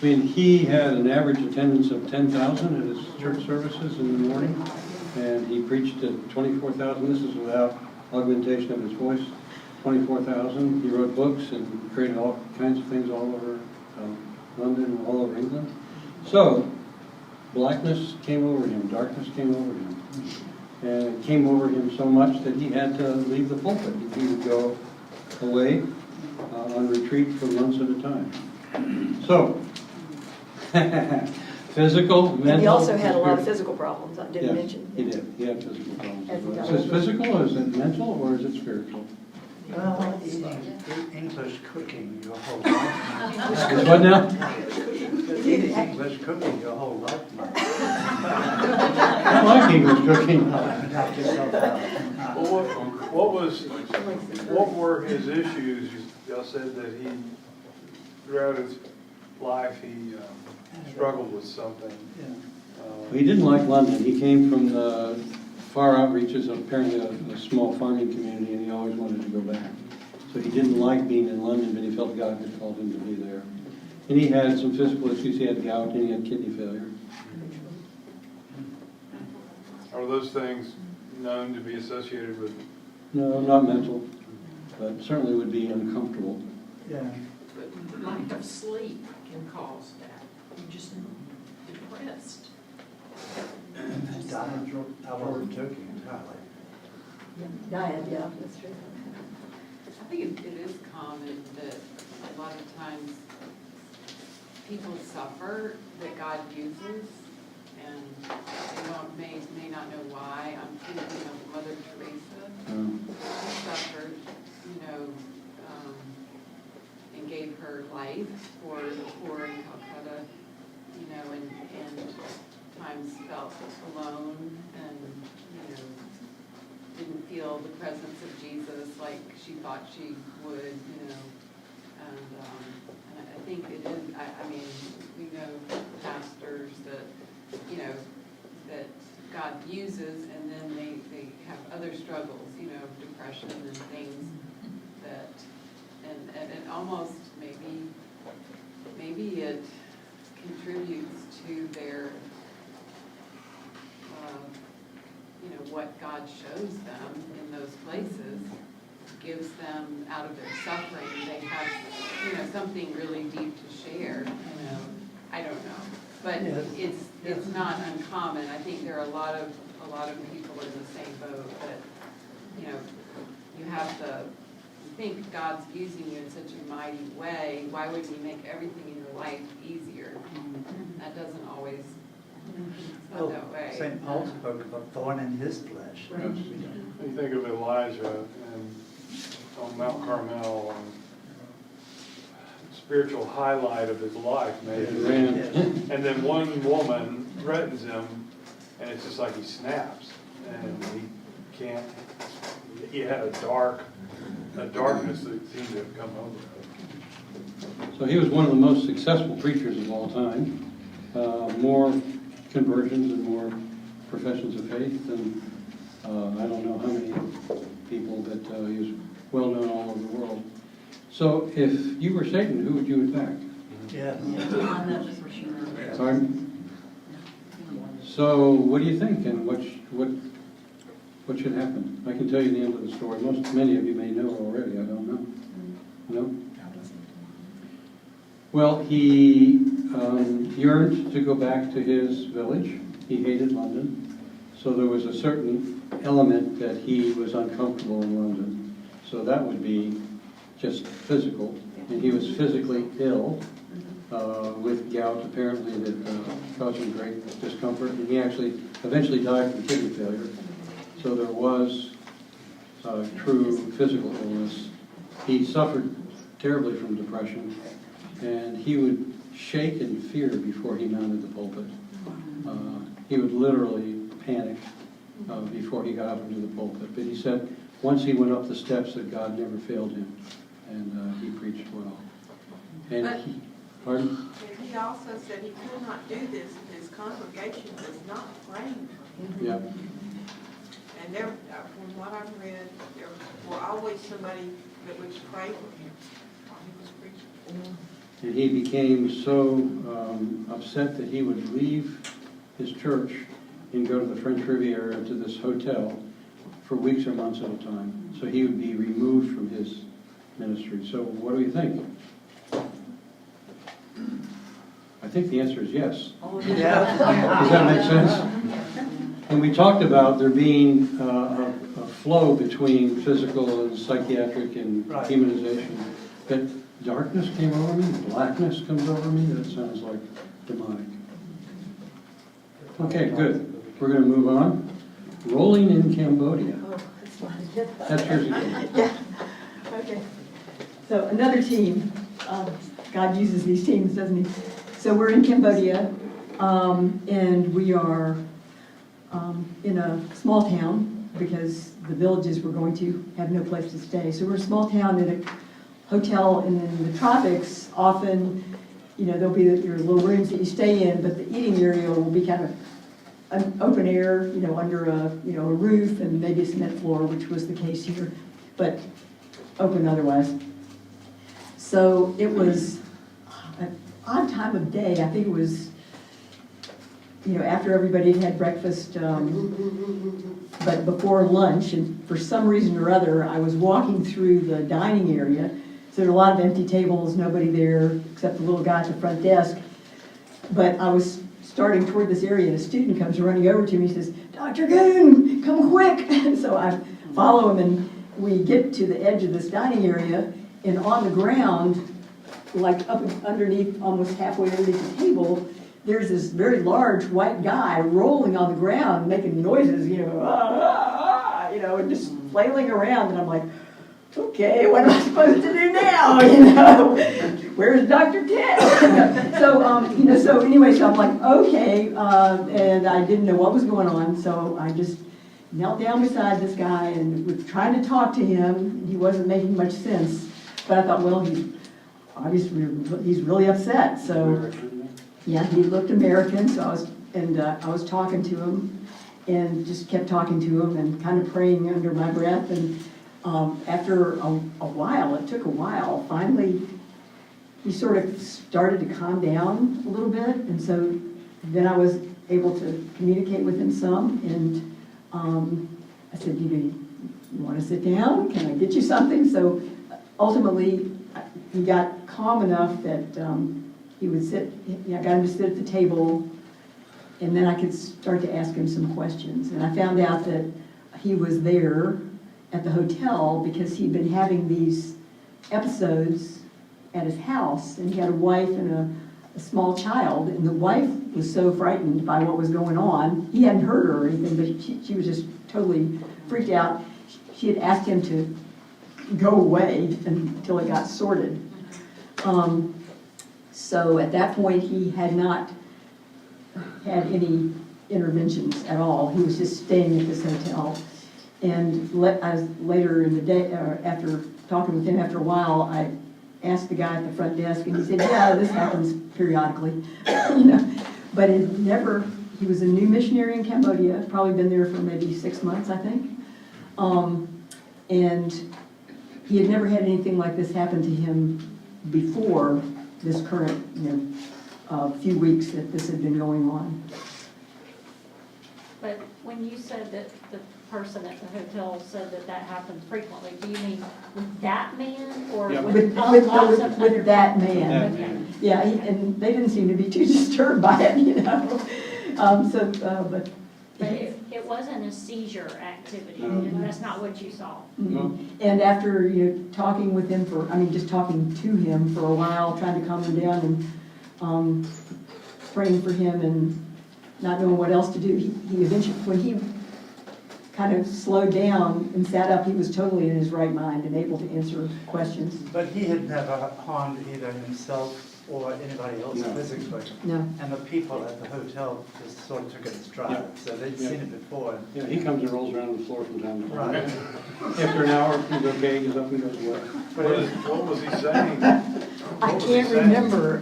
Speaker 1: he had an average attendance of 10,000 at his church services in the morning, and he preached at 24,000. This is without augmentation of his voice. 24,000. He wrote books and created all kinds of things all over London and all over England. So, blackness came over him, darkness came over him. And it came over him so much that he had to leave the pulpit. He would go away on retreat for months at a time. So, physical, mental.
Speaker 2: And he also had a lot of physical problems, I didn't mention.
Speaker 1: He did. He had physical problems.
Speaker 2: As he got
Speaker 1: Is it
Speaker 2: older.
Speaker 1: physical, or is it mental, or is it spiritual?
Speaker 4: Well, eating English cooking your whole life.
Speaker 1: Is what now?
Speaker 4: Eating English cooking your whole life.
Speaker 1: I like English cooking.
Speaker 12: What were his issues? Y'all said that throughout his life, he struggled with something.
Speaker 1: He didn't like London. He came from the far outreaches of apparently a small farming community, and he always wanted to go back. So he didn't like being in London, but he felt God had called him to be there. And he had some physical issues. He had gout and he had kidney failure.
Speaker 12: Are those things known to be associated with?
Speaker 1: No, not mental, but certainly would be uncomfortable.
Speaker 4: Yeah.
Speaker 9: But lack of sleep can cause that. You're just depressed.
Speaker 4: Diet, I wasn't joking entirely.
Speaker 2: Diet, yeah, that's true.
Speaker 11: I think it is common that a lot of times people suffer that God uses, and they may not know why. I'm thinking of Mother Teresa. She suffered, and gave her life for the poor in Calcutta, and times felt alone and, didn't feel the presence of Jesus like she thought she would, and I think it is, we know pastors that, that God uses, and then they have other struggles, depression and things that, and it almost maybe it contributes to their, what God shows them in those places, gives them out of their suffering, they have, something really deep to share, I don't know. But it's not uncommon. I think there are a lot of people in the same boat that, you have to think God's using you in such a mighty way. Why would he make everything in your life easier? That doesn't always, it's not that way.
Speaker 4: St. Paul spoke of a thorn in his flesh.
Speaker 12: Right. You think of Elijah and on Mount Carmel, and spiritual highlight of his life, maybe. And then one woman threatens him, and it's just like he snaps, and he can't. He had a darkness that seemed to have come over him.
Speaker 1: So he was one of the most successful preachers of all time. More conversions and more professions of faith than I don't know how many people, but he was well known all over the world. So if you were Satan, who would you attack?
Speaker 4: Yeah.
Speaker 1: Sorry? So what do you think, and what should happen? I can tell you the end of the story. Many of you may know already. I don't know. No? Well, he yearned to go back to his village. He hated London. So there was a certain element that he was uncomfortable in London. So that would be just physical. And he was physically ill with gout, apparently, that caused him great discomfort. And he actually eventually died from kidney failure. So there was true physical illness. He suffered terribly from depression, and he would shake in fear before he mounted the pulpit. He would literally panic before he got up into the pulpit. But he said once he went up the steps that God never failed him, and he preached well. And he, pardon?
Speaker 7: And he also said he could not do this if his congregation was not praying for him.
Speaker 1: Yep.
Speaker 7: And there, from what I've read, there were always somebody that would pray for him while he was preaching.
Speaker 1: And he became so upset that he would leave his church and go to the French Riviera to this hotel for weeks or months at a time. So he would be removed from his ministry. So what do you think? I think the answer is yes.
Speaker 4: Yeah.
Speaker 1: Does that make sense? And we talked about there being a flow between physical and psychiatric and
Speaker 4: Right.
Speaker 1: humanization. But darkness came over me, blackness comes over me, that sounds like demonic. Okay, good. We're going to move on. Rolling in Cambodia.
Speaker 2: Oh, that's fine.
Speaker 1: That's yours again.
Speaker 2: Yeah, okay. So another team, God uses these teams, doesn't he? So we're in Cambodia, and we are in a small town because the villages were going to have no place to stay. So we're a small town in a hotel, and in the tropics, often, you know, there'll be your little rooms that you stay in, but the eating area will be kind of an open air, you know, under a roof and maybe a cement floor, which was the case here, but open otherwise. So it was an odd time of day. I think it was, you know, after everybody had had breakfast, but before lunch, and for some reason or other, I was walking through the dining area. So there were a lot of empty tables, nobody there except the little guy at the front desk. But I was starting toward this area, and a student comes running over to me and says, "Dr. Goon, come quick!" So I follow him, and we get to the edge of this dining area, and on the ground, like up underneath, almost halfway underneath the table, there's this very large white guy rolling on the ground, making noises, you know, and just flailing around. And I'm like, okay, what am I supposed to do now? You know, where's Dr. Ted? So anyway, so I'm like, okay, and I didn't know what was going on, so I just knelt down beside this guy and was trying to talk to him. He wasn't making much sense, but I thought, well, he's really upset. So yeah, he looked American, so I was talking to him and just kept talking to him and kind of praying under my breath. And after a while, it took a while, finally he sort of started to calm down a little bit, and so then I was able to communicate with him some, and I said, you want to sit down? Can I get you something? So ultimately, he got calm enough that he would sit, I got him to sit at the table, and then I could start to ask him some questions. And I found out that he was there at the hotel because he'd been having these episodes at his house, and he had a wife and a small child, and the wife was so frightened by what was going on. He hadn't hurt her or anything, but she was just totally freaked out. She had asked him to go away until it got sorted. So at that point, he had not had any interventions at all. He was just staying at this hotel. And later in the day, after talking with him after a while, I asked the guy at the front desk, and he said, yeah, this happens periodically. But he was a new missionary in Cambodia, probably been there for maybe 6 months, I think. And he had never had anything like this happen to him before this current, few weeks that this had been going on.
Speaker 5: But when you said that the person at the hotel said that happens frequently, do you mean with that man or
Speaker 1: Yeah.
Speaker 5: with lots of other
Speaker 2: With that man.
Speaker 1: That man.
Speaker 2: Yeah, and they didn't seem to be too disturbed by it,
Speaker 5: But
Speaker 2: but
Speaker 5: it it wasn't a seizure activity,
Speaker 1: No.
Speaker 5: that's not what you saw.
Speaker 1: No.
Speaker 2: And after, talking with him just talking to him for a while, trying to calm him down and praying for him and not knowing what else to do, he eventually, when he kind of slowed down and sat up, he was totally in his right mind and able to answer questions.
Speaker 4: But he had never harmed either himself or anybody else
Speaker 1: No.
Speaker 4: physically.
Speaker 2: No.
Speaker 4: And the people at the hotel just sort of took it in stride,
Speaker 1: Yeah.
Speaker 4: so they'd
Speaker 1: Yeah.
Speaker 4: seen it before.
Speaker 1: Yeah, he comes and rolls around on the floor from time to time.
Speaker 4: Right.
Speaker 1: After an hour, he's okay, he gets up and goes to work.
Speaker 12: What was he saying?
Speaker 2: I
Speaker 12: What was he
Speaker 2: can't
Speaker 12: saying?
Speaker 2: remember.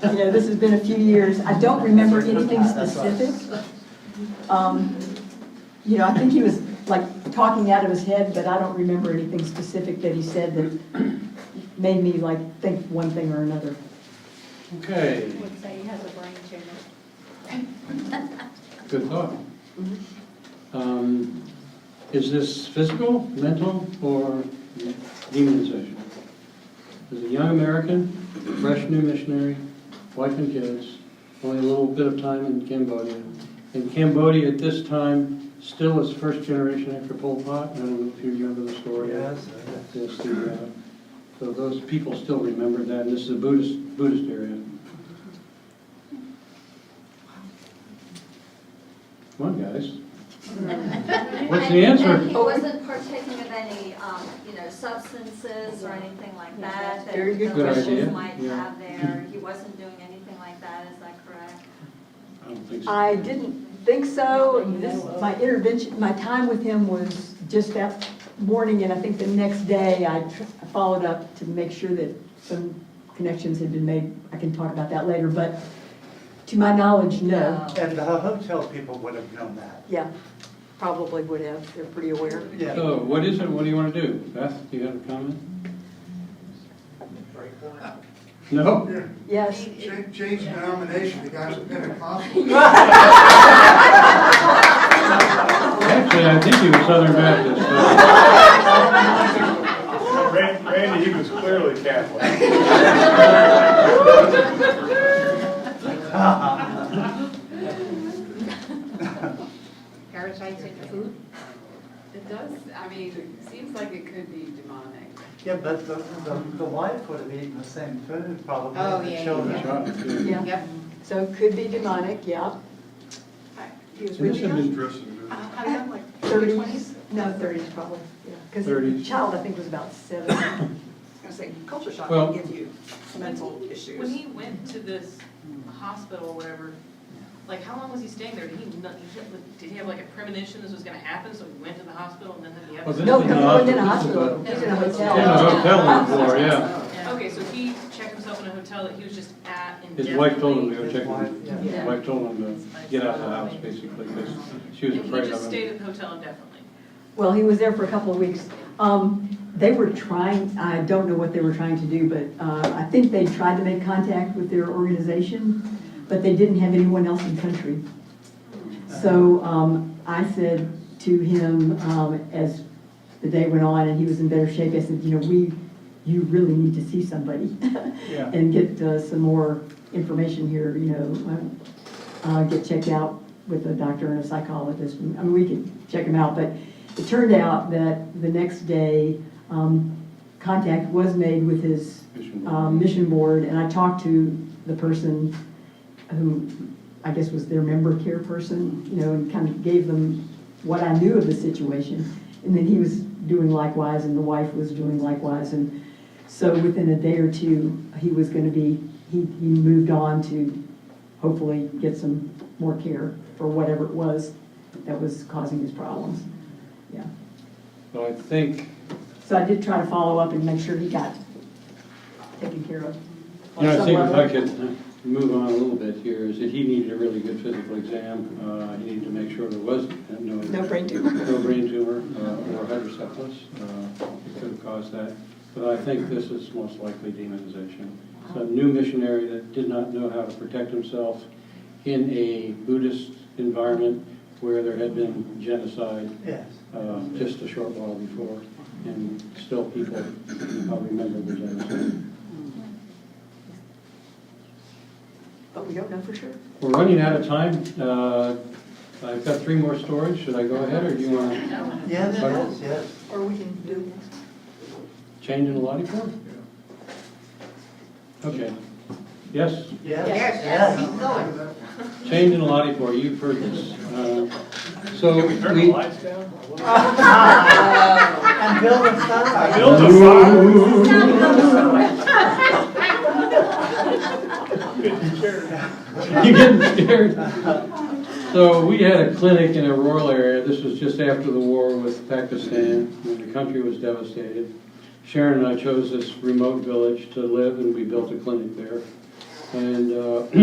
Speaker 2: This has been a few years. I don't remember anything specific. I think he was like talking out of his head, but I don't remember anything specific that he said that made me like think one thing or another.
Speaker 1: Okay,
Speaker 5: I would say he has a brain tumor.
Speaker 1: good thought. Is this physical, mental, or demonization? As a young American, fresh new missionary, wife and kids, only a little bit of time in Cambodia. And Cambodia at this time still is first generation after Pol Pot. I don't know if you remember the story.
Speaker 4: Yes.
Speaker 1: Yes, so those people still remember that, and this is a Buddhist area. Come on, guys. What's the answer?
Speaker 14: And he wasn't partaking of any, substances or anything like that?
Speaker 2: Very good
Speaker 14: That
Speaker 1: Good
Speaker 14: the
Speaker 1: idea,
Speaker 14: locals might
Speaker 1: yeah.
Speaker 14: have there? He wasn't doing anything like that, is that correct?
Speaker 1: I don't think so.
Speaker 2: I didn't think so. My time with him was just that morning, and I think the next day I followed up to make sure that some connections had been made. I can talk about that later, but to my knowledge, no.
Speaker 4: And the hotel people would have known that.
Speaker 2: Yeah, probably would have. They're pretty aware.
Speaker 4: Yeah.
Speaker 1: So, what is it, what do you want to do? Beth, do you have a comment? No?
Speaker 2: Yes.
Speaker 6: Change denomination, the guy's a Pentecostal.
Speaker 1: Actually, I think he was Southern Baptist.
Speaker 12: Randy, he was clearly Catholic.
Speaker 10: Parasites in the food?
Speaker 11: It does, it seems like it could be demonic.
Speaker 4: Yeah, but the wife would have eaten the same food probably,
Speaker 10: Oh,
Speaker 4: the
Speaker 10: yeah,
Speaker 4: children.
Speaker 2: Yeah.
Speaker 10: Yep.
Speaker 2: So it could be demonic, yeah. He was really young. 30s? No, 30s probably, yeah. Because the
Speaker 1: 30s.
Speaker 2: child, I think, was about 7.
Speaker 7: I was gonna say, culture shock
Speaker 1: Well-
Speaker 7: can give you mental issues.
Speaker 13: When he went to this hospital or whatever, like, how long was he staying there? Did he have like a premonition this was gonna happen, so he went to the hospital and then had the
Speaker 1: Well,
Speaker 13: episode?
Speaker 1: this
Speaker 2: No,
Speaker 1: is
Speaker 2: he
Speaker 1: an
Speaker 2: wasn't in a
Speaker 1: hospital.
Speaker 2: hospital. He was in a hotel.
Speaker 1: In a hotel on the floor, yeah.
Speaker 13: Okay, so he checked himself in a hotel that he was just at indefinitely?
Speaker 1: His wife told him to go
Speaker 4: His
Speaker 1: check
Speaker 4: wife,
Speaker 1: him.
Speaker 4: yeah.
Speaker 1: His wife told him to get out of the house, basically, because she was
Speaker 13: And
Speaker 1: afraid
Speaker 13: he just
Speaker 1: of
Speaker 13: stayed
Speaker 1: him.
Speaker 13: at the hotel indefinitely?
Speaker 2: Well, he was there for a couple of weeks. They were trying, I don't know what they were trying to do, but I think they tried to make contact with their organization, but they didn't have anyone else in the country. So I said to him as the day went on and he was in better shape, I said, you really need to see somebody
Speaker 1: Yeah.
Speaker 2: and get some more information here, get checked out with a doctor and a psychologist. We could check him out, but it turned out that the next day contact was made with his mission board, and I talked to the person who I guess was their member care person, and kind of gave them what I knew of the situation. And then he was doing likewise, and the wife was doing likewise. And so within a day or two, he was going to be, he moved on to hopefully get some more care for whatever it was that was causing his problems. Yeah.
Speaker 1: So I think,
Speaker 2: So I did try to follow up and make sure he got taken care of. on
Speaker 1: I
Speaker 2: some
Speaker 1: think if
Speaker 2: level.
Speaker 1: I could move on a little bit here, is that he needed a really good physical exam. He needed to make sure there was
Speaker 2: No brain tumor.
Speaker 1: no brain tumor or hydrocephalus. It could have caused that. But I think this is most likely demonization. It's a new missionary that did not know how to protect himself in a Buddhist environment where there had been genocide
Speaker 4: Yes.
Speaker 1: just a short while before, and still people remember the genocide.
Speaker 2: But we don't know for sure.
Speaker 1: We're running out of time. I've got 3 more stories. Should I go ahead, or do you want to
Speaker 4: Yeah, that is, yes.
Speaker 2: Or we can do.
Speaker 1: change in the lottie form? Okay. Yes?
Speaker 4: Yes.
Speaker 7: Keep going.
Speaker 1: Change in the lottie form. You've heard this. So
Speaker 12: Can we turn the lights down?
Speaker 4: And build a sign.
Speaker 12: Build a sign.
Speaker 1: You're getting scared. So we had a clinic in a rural area. This was just after the war with Pakistan, when the country was devastated. Sharon and I chose this remote village to live, and we built a clinic there. And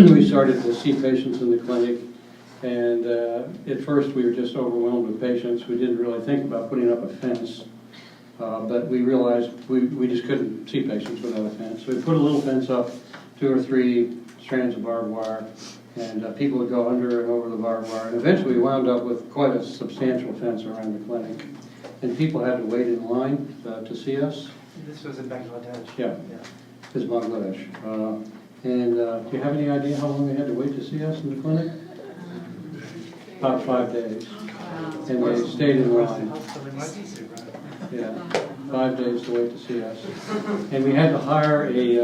Speaker 1: we started to see patients in the clinic. And at first, we were just overwhelmed with patients. We didn't really think about putting up a fence. But we realized we just couldn't see patients without a fence. So we put a little fence up, 2 or 3 strands of barbed wire. And people would go under and over the barbed wire. And eventually, we wound up with quite a substantial fence around the clinic. And people had to wait in line to see us.
Speaker 4: This was in Bangladesh.
Speaker 1: Yeah. This is Bangladesh. And do you have any idea how long they had to wait to see us in the clinic? About 5 days. And they stayed in line. Yeah, 5 days to wait to see us. And we had to hire a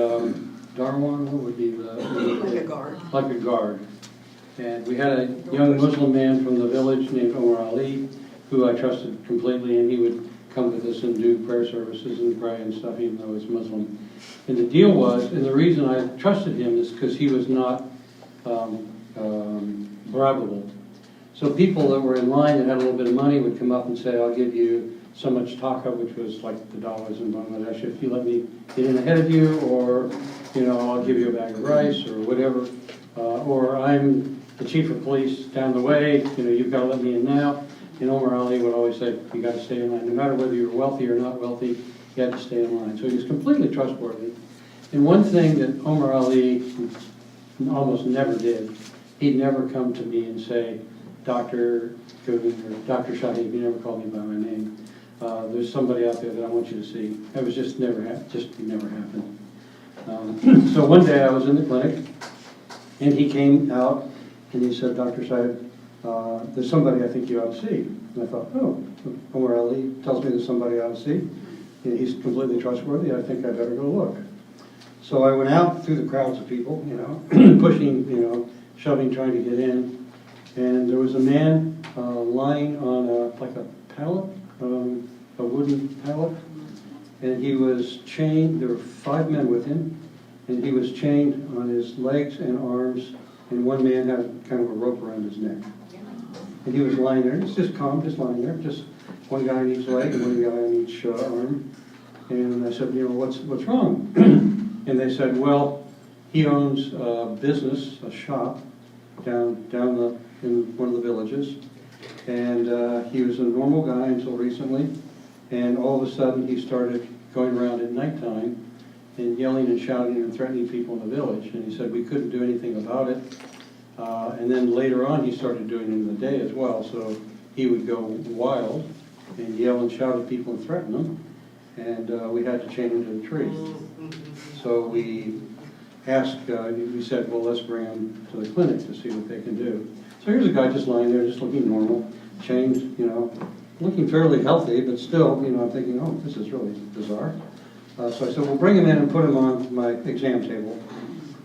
Speaker 1: Darwan, what would be
Speaker 2: Like a guard.
Speaker 1: like a guard. And we had a young Muslim man from the village named Omar Ali, who I trusted completely, and he would come with us and do prayer services and pray and stuff, even though he's Muslim. And the deal was, and the reason I trusted him is because he was not bribable. So people that were in line that had a little bit of money would come up and say, I'll give you so much taka, which was like the dollars in Bangladesh, if you let me get in ahead of you, or, I'll give you a bag of rice, or whatever. Or I'm the chief of police down the way, you've got to let me in now. And Omar Ali would always say, you got to stay in line. No matter whether you're wealthy or not wealthy, you had to stay in line. So he was completely trustworthy. And one thing that Omar Ali almost never did, he'd never come to me and say, Dr. Goodwin or Dr. Shahid, he never called me by my name. There's somebody out there that I want you to see. That was just never happened. So one day I was in the clinic, and he came out, and he said, Dr. Shahid, there's somebody I think you ought to see. And I thought, oh, Omar Ali tells me there's somebody I ought to see. And he's completely trustworthy. I think I better go look. So I went out through the crowds of people, pushing, shoving, trying to get in. And there was a man lying on like a pallet, a wooden pallet. And he was chained. There were 5 men with him. And he was chained on his legs and arms. And one man had kind of a rope around his neck. And he was lying there. It's just calm, just lying there. Just one guy on each leg and one guy on each arm. And I said, what's wrong? And they said, well, he owns a business, a shop, down in one of the villages. And he was a normal guy until recently. And all of a sudden, he started going around at nighttime and yelling and shouting and threatening people in the village. And he said we couldn't do anything about it. And then later on, he started doing it in the day as well. So he would go wild and yell and shout at people and threaten them. And we had to chain him to the tree. So we asked, we said, well, let's bring him to the clinic to see what they can do. So here's a guy just lying there, just looking normal, chained, looking fairly healthy, but still, I'm thinking, oh, this is really bizarre. So I said, well, bring him in and put him on my exam table.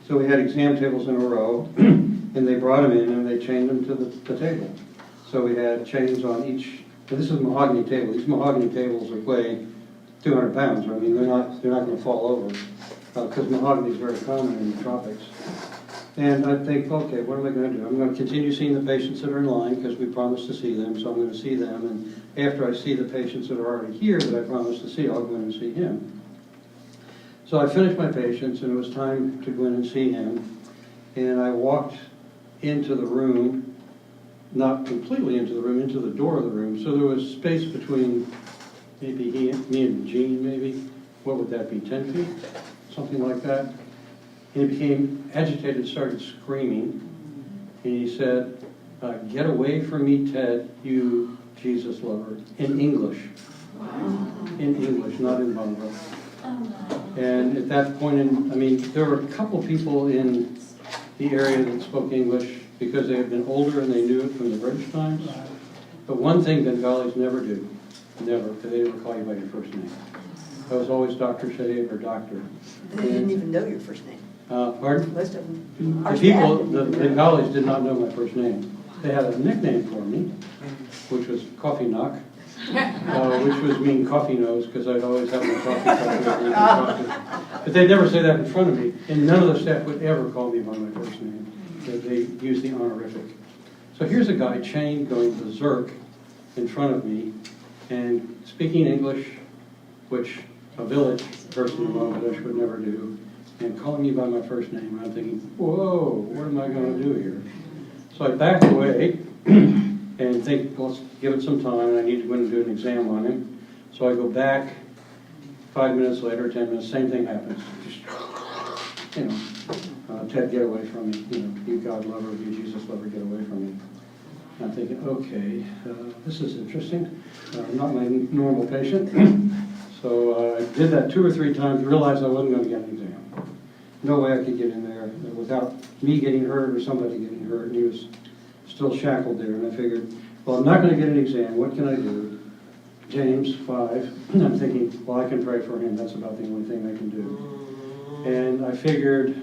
Speaker 1: So we had exam tables in a row, and they brought him in and they chained him to the table. So we had chains on each, and this is a mahogany table. These mahogany tables are weigh 200 pounds. I mean, they're not going to fall over, because mahogany is very common in the tropics. And I think, okay, what am I going to do? I'm going to continue seeing the patients that are in line because we promised to see them, so I'm going to see them. And after I see the patients that are already here that I promised to see, I'll go in and see him. So I finished my patients, and it was time to go in and see him. And I walked into the room, not completely into the room, into the door of the room. So there was space between maybe me and Jean, maybe. What would that be, 10 feet? Something like that. And he became agitated, started screaming. And he said, get away from me, Ted, you Jesus lover. In English. In English, not in Bangla. And at that point, there were a couple people in the area that spoke English, because they had been older and they knew it from the British times. But one thing Bengalis never do, never, they never call you by your first name. I was always Dr. Shahib or Doctor.
Speaker 2: They didn't even know your first name.
Speaker 1: Pardon?
Speaker 2: Most of them.
Speaker 1: The
Speaker 2: Our
Speaker 1: people,
Speaker 2: staff
Speaker 1: the
Speaker 2: didn't know.
Speaker 1: Bengalis did not know my first name. They had a nickname for me, which was Coffee Knock, which was mean coffee nose, because I'd always have my coffee cup with me. But they'd never say that in front of me, and none of the staff would ever call me by my first name. They used the honorific. So here's a guy chained going berserk in front of me and speaking English, which a village person in Bangladesh would never do, and calling me by my first name. I'm thinking, whoa, what am I going to do here? So I back away and think, well, let's give it some time. I need to go in and do an exam on him. So I go back 5 minutes later, 10 minutes, same thing happens. Just, you know, Ted, get away from me. You know, you God lover, you Jesus lover, get away from me. I'm thinking, okay, this is interesting. Not my normal patient. So I did that 2 or 3 times, realized I wasn't going to get an exam. No way I could get in there without me getting hurt or somebody getting hurt. And he was still shackled there. And I figured, well, I'm not going to get an exam. What can I do? James 5. I'm thinking, well, I can pray for him. That's about the only thing I can do. And I figured,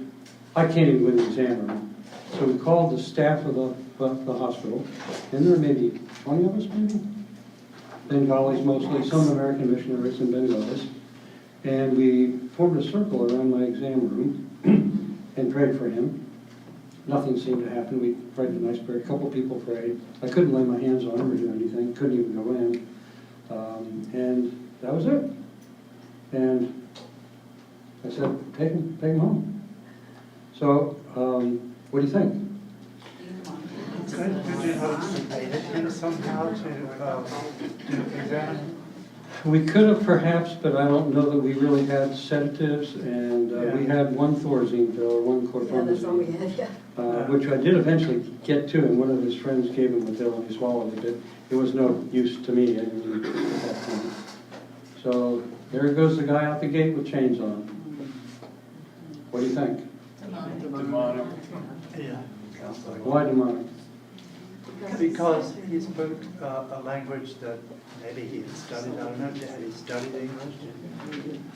Speaker 1: I can't even win the exam room. So we called the staff of the hospital, and there were maybe 20 of us, maybe? Bengalis mostly, some American missionaries and Bengalis. And we formed a circle around my exam room and prayed for him. Nothing seemed to happen. We prayed a nice prayer. A couple people prayed. I couldn't lay my hands on him or do anything. Couldn't even go in. And that was it. And I said, take him home. So, what do you think?
Speaker 4: Could you have sedated him somehow to do the exam?
Speaker 1: We could have perhaps, but I don't know that we really had sedatives, and we had one Thorazine pill, or one
Speaker 2: Yeah, that's all we
Speaker 1: chlorpromazine,
Speaker 2: had, yeah.
Speaker 1: which I did eventually get to, and one of his friends gave him the pill and he swallowed it. It was no use to me at that point. So there goes the guy out the gate with chains on. What do you think?
Speaker 12: Demonic.
Speaker 4: Yeah.
Speaker 1: Why demonic?
Speaker 4: Because he spoke a language that maybe he had studied. I don't know if he studied English,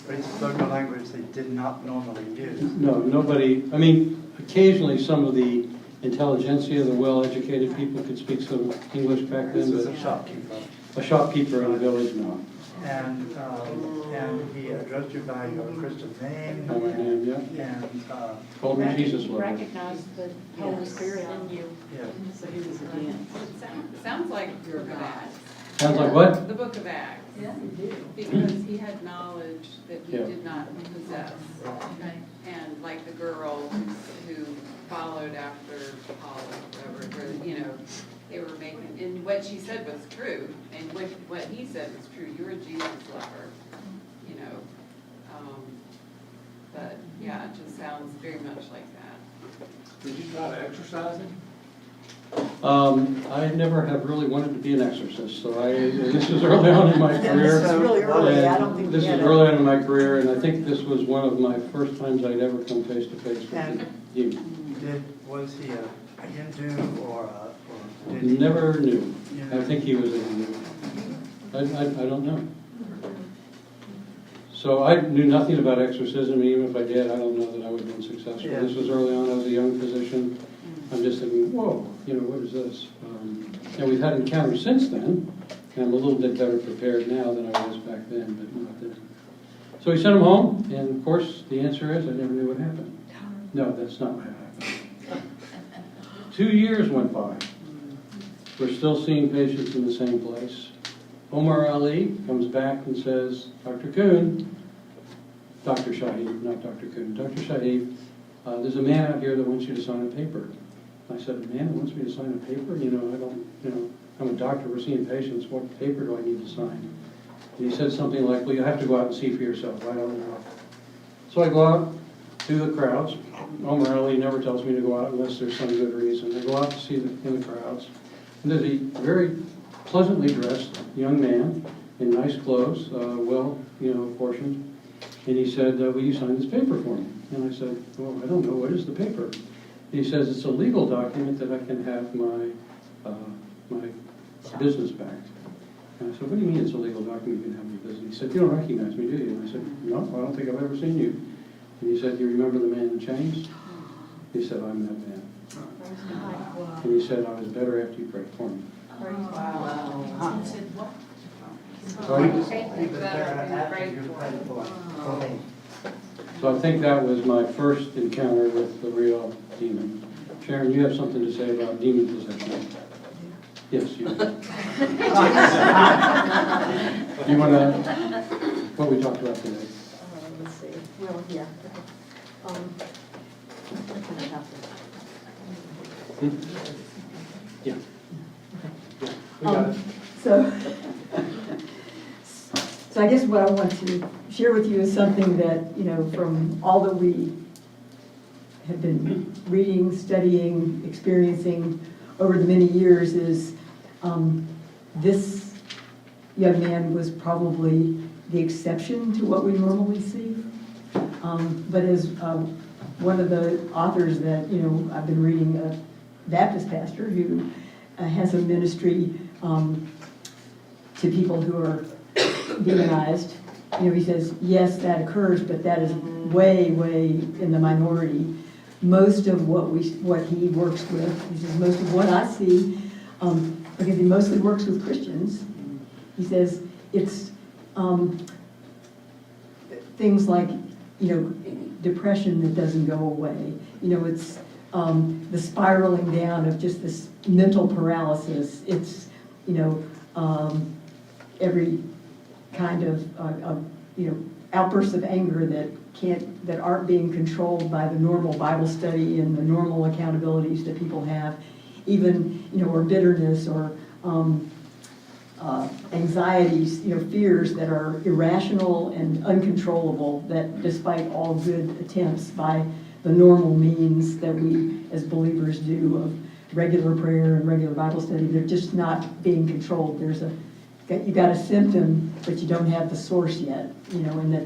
Speaker 4: but he spoke a language they did not normally use.
Speaker 1: No, nobody, I mean, occasionally some of the intelligentsia, the well-educated people could speak some English back
Speaker 4: This
Speaker 1: then,
Speaker 4: was
Speaker 1: but
Speaker 4: a shopkeeper.
Speaker 1: a shopkeeper in the village, no.
Speaker 4: And he addressed you by your Christian name.
Speaker 1: By my name, yeah.
Speaker 4: And
Speaker 1: Called me
Speaker 4: and-
Speaker 1: Jesus lover.
Speaker 5: Recognize the Holy Spirit in you.
Speaker 4: Yeah.
Speaker 11: So he was it sounds like the Book of Acts.
Speaker 1: Sounds like what?
Speaker 11: The Book of Acts.
Speaker 14: Yeah, you do.
Speaker 11: Because he had knowledge that he
Speaker 1: Yeah.
Speaker 11: did not possess. And like the girl who followed after Paul or whatever, you know, they were making, and what she said was true, and what he said was true. You're a Jesus lover, you know. But yeah, it just sounds very much like that.
Speaker 12: Did you try to exercise him?
Speaker 1: I never have really wanted to be an exorcist, so this was early on in my
Speaker 2: Yeah,
Speaker 1: career.
Speaker 2: this is really early. I don't
Speaker 1: and
Speaker 2: think
Speaker 1: This
Speaker 2: we
Speaker 1: was
Speaker 2: had
Speaker 1: early on in my career, and I think this was one of my first times I'd ever come face to face
Speaker 4: And
Speaker 1: with you.
Speaker 4: was he a Hindu or did he?
Speaker 1: Never knew.
Speaker 4: Yeah.
Speaker 1: I think he was a Hindu. I don't know. So I knew nothing about exorcism, and even if I did, I don't know that I would have been successful.
Speaker 4: Yeah.
Speaker 1: This was early on, I was a young physician. I'm just thinking, whoa, you know, what is this? And we've had encounters since then, and I'm a little bit better prepared now than I was back then, but not then. So we sent him home, and of course, the answer is I never knew what happened. No, that's not what happened. 2 years went by. We're still seeing patients in the same place. Omar Ali comes back and says, Dr. Kuhn, Dr. Shahid, not Dr. Kuhn, Dr. Shahid, there's a man out here that wants you to sign a paper. I said, a man that wants me to sign a paper? I'm a doctor, we're seeing patients, what paper do I need to sign? And he said something like, well, you have to go out and see for yourself, I don't know. So I go out to the crowds. Omar Ali never tells me to go out unless there's some good reason. I go out to see in the crowds. And there's a very pleasantly dressed young man in nice clothes, portioned. And he said, will you sign this paper for me? And I said, well, I don't know, what is the paper? He says, it's a legal document that I can have my business backed. And I said, what do you mean it's a legal document you can have your business? He said, you don't recognize me, do you? And I said, no, I don't think I've ever seen you. And he said, you remember the man in chains? He said, I'm that man. And he said, I was better after you prayed for me.
Speaker 7: Wow.
Speaker 1: So I think that was my first encounter with the real demon. Sharon, you have something to say about demon possession? Yes, you do. You want to, what we talked about today?
Speaker 2: Let's see, well, yeah.
Speaker 1: Yeah. Yeah, we got it.
Speaker 2: So I guess what I want to share with you is something that, you know, from all that we have been reading, studying, experiencing over the many years is this young man was probably the exception to what we normally see. But as one of the authors that, you know, I've been reading, a Baptist pastor who has a ministry to people who are demonized, you know, he says, yes, that occurs, but that is way, way in the minority. Most of what he works with, he says, most of what I see, because he mostly works with Christians, he says, it's things like, you know, depression that doesn't go away. You know, it's the spiraling down of just this mental paralysis. It's, you know, every kind of you know, outbursts of anger that aren't being controlled by the normal Bible study and the normal accountabilities that people have, even, you know, or bitterness or anxieties, you know, fears that are irrational and uncontrollable, that despite all good attempts by the normal means that we as believers do of regular prayer and regular Bible study, they're just not being controlled. You got a symptom, but you don't have the source yet, you know, and that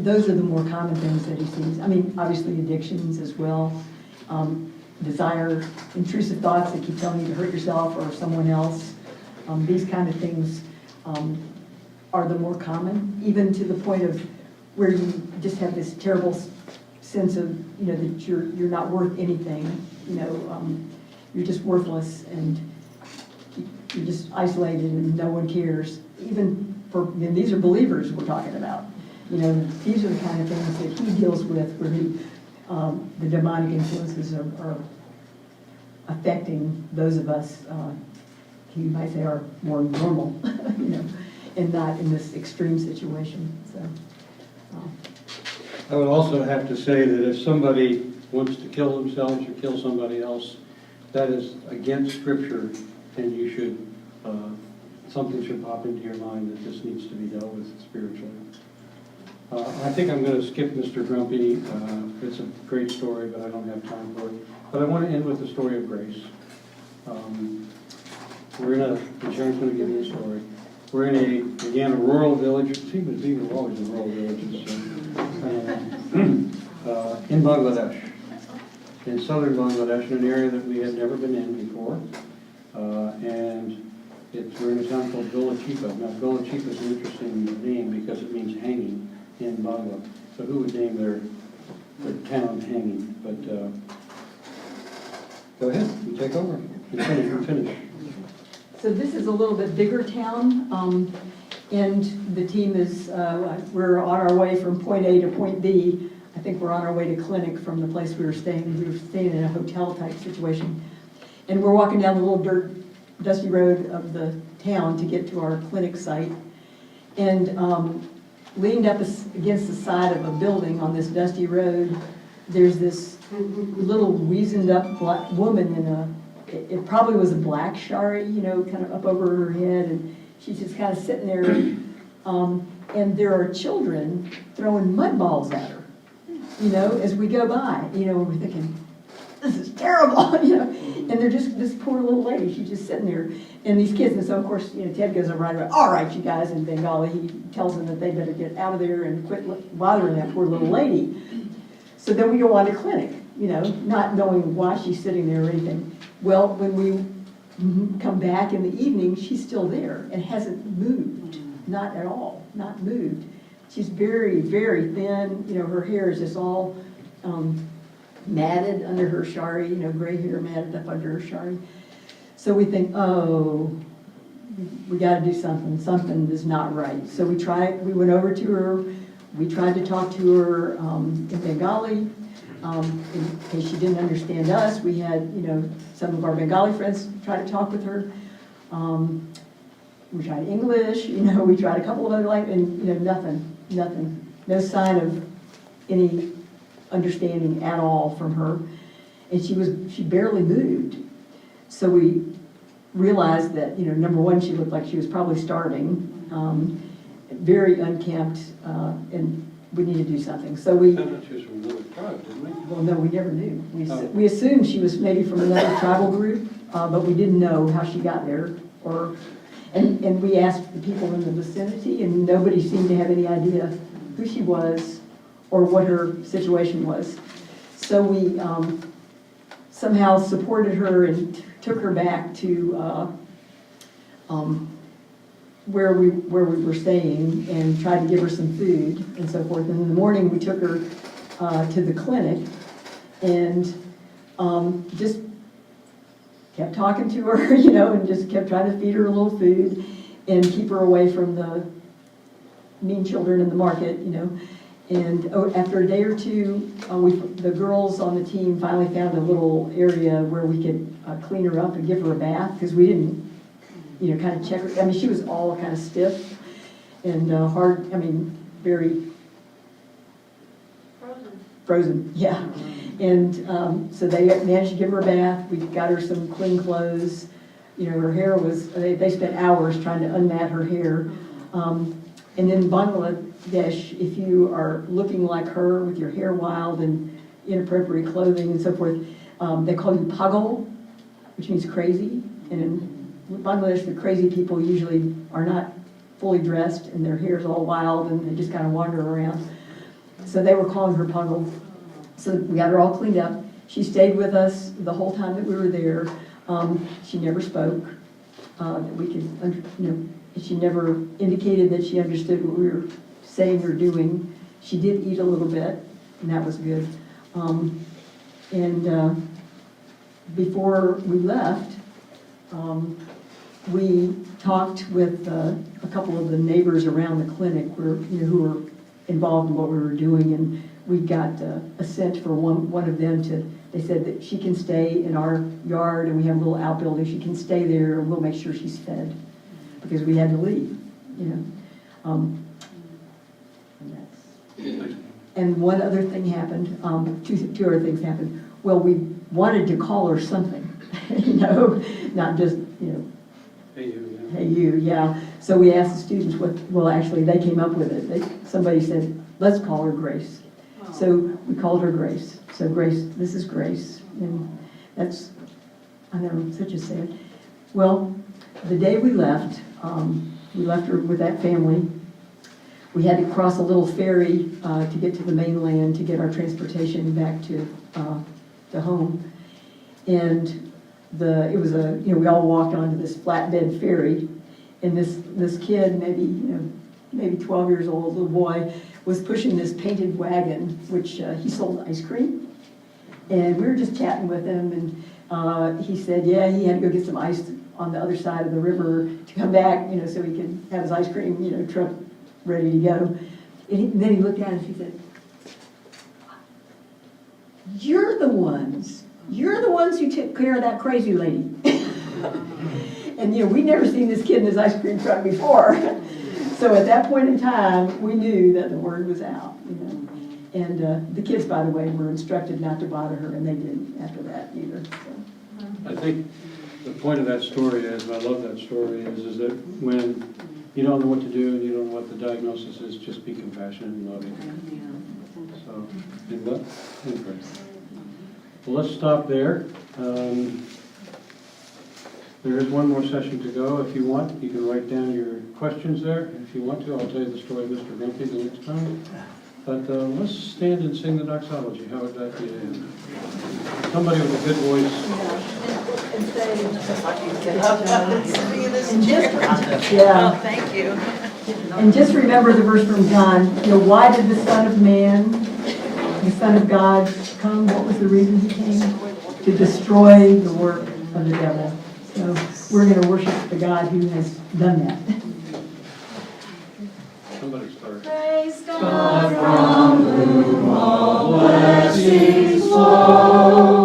Speaker 2: those are the more common things that he sees. I mean, obviously addictions as well, desire, intrusive thoughts that keep telling you to hurt yourself or someone else. These kind of things are the more common, even to the point of where you just have this terrible sense of, you know, that you're not worth anything, you know, you're just worthless and you're just isolated and no one cares. Even and these are believers we're talking about. You know, these are the kind of things that he deals with where the demonic influences are affecting those of us you might say are more normal, you know, and not in this extreme situation. So,
Speaker 1: I would also have to say that if somebody wants to kill themselves or kill somebody else, that is against Scripture, and you should, something should pop into your mind that this needs to be dealt with spiritually. I think I'm going to skip Mr. Grumpy. It's a great story, but I don't have time for it. But I want to end with the story of grace. We're in and Sharon's going to give me a story. We're in a rural village. It seems to be we're always in rural villages. In Bangladesh, in southern Bangladesh, in an area that we had never been in before. And we're in a town called Gola Chipa. Now, Gola Chipa is an interesting name because it means hanging in Bangla. So who would name their town hanging? But go ahead, you take over. You finish.
Speaker 2: So this is a little bit bigger town, and the team is, we're on our way from point A to point B. I think we're on our way to clinic from the place we were staying. We were staying in a hotel type situation. And we're walking down the little dusty road of the town to get to our clinic site. And leaned up against the side of a building on this dusty road, there's this little weazened up black woman in it probably was a black shari, you know, kind of up over her head, and she's just kind of sitting there, and there are children throwing mud balls at her, you know, as we go by, you know, and we're thinking, this is terrible, you know, and they're just, this poor little lady, she's just sitting there, and these kids, and so of course, you know, Ted goes over right away, all right, you guys, in Bengali, he tells them that they better get out of there and quit bothering that poor little lady. So then we go on to clinic. you know, not knowing why she's sitting there or anything. Well, when we come back in the evening, she's still there and hasn't moved, not at all, not moved. She's very, very thin, you know, her hair is just all matted under her shari, you know, gray hair matted up under her shari. So we think, oh, we got to do something. Something is not right. So we went over to her. We tried to talk to her in Bengali. In case she didn't understand us, we had, you know, some of our Bengali friends try to talk with her. We tried English, you know, we tried a couple of other languages, and, you know, nothing. No sign of any understanding at all from her. And she barely moved. So we realized that, you know, number one, she looked like she was probably starving, very unkempt, and we need to do something. So we...
Speaker 1: I thought she was from another tribe, didn't we?
Speaker 2: Well, no, we never knew. We assumed she was maybe from another tribal group, but we didn't know how she got there. And we asked the people in the vicinity, and nobody seemed to have any idea who she was or what her situation was. So we somehow supported her and took her back to where we were staying and tried to give her some food and so forth. And in the morning, we took her to the clinic and just kept talking to her, you know, and just kept trying to feed her a little food and keep her away from the mean children in the market, you know. And after a day or two, the girls on the team finally found a little area where we could clean her up and give her a bath, because we didn't, you know, kind of check her. I mean, she was all kind of stiff and hard, I mean, very frozen, yeah. And so they managed to give her a bath. We got her some clean clothes. You know, her hair was, they spent hours trying to unmat her hair. And in Bangladesh, if you are looking like her with your hair wild and inappropriate clothing and so forth, they call you pagal, which means crazy. And in Bangladesh, the crazy people usually are not fully dressed and their hair is all wild and they just kind of wander around. So they were calling her pagal. So we got her all cleaned up. She stayed with us the whole time that we were there. She never spoke. We could, you know, she never indicated that she understood what we were saying or doing. She did eat a little bit, and that was good. Before we left, we talked with a couple of the neighbors around the clinic who were involved in what we were doing, and we got assent for one of them to, they said that she can stay in our yard, and we have a little outbuilding. She can stay there, and we'll make sure she's fed, because we had to leave, you know. And one other thing happened, two other things happened. Well, we wanted to call her something, you know, not just, you know,
Speaker 1: Hey you, yeah.
Speaker 2: Hey you, yeah. So we asked the students well, actually, they came up with it. Somebody said, let's call her Grace. So we called her Grace. So Grace, this is Grace. And that's, I know, such a sad. Well, the day we left her with that family. We had to cross a little ferry to get to the mainland to get our transportation back to home. And it was we all walked onto this flatbed ferry, and this kid, maybe 12 years old, little boy, was pushing this painted wagon, which he sold ice cream. And we were just chatting with him, and he said, yeah, he had to go get some ice on the other side of the river to come back, so he could have his ice cream, truck ready to go. And then he looked at us and he said, you're the ones who took care of that crazy lady. And we'd never seen this kid in his ice cream truck before. So at that point in time, we knew that the word was out. And the kids, by the way, were instructed not to bother her, and they didn't after that either. So.
Speaker 1: I think the point of that story is, and I love that story, is that when you don't know what to do and you don't know what the diagnosis is, just be compassionate and loving. So, and pray. Well, let's stop there. There is one more session to go. If you want, you can write down your questions there. If you want to, I'll tell you the story of Mr. Grumpy the next time. But let's stand and sing the doxology. How would that be? Somebody with a good voice.
Speaker 2: And say,
Speaker 7: Oh, thank you.
Speaker 2: and just remember the verse from John, why did the Son of Man, the Son of God come? What was the reason he came? To destroy the work of the devil. So we're going to worship the God who has done that.
Speaker 1: Somebody start.
Speaker 3: Praise
Speaker 2: God from whom all blessings flow.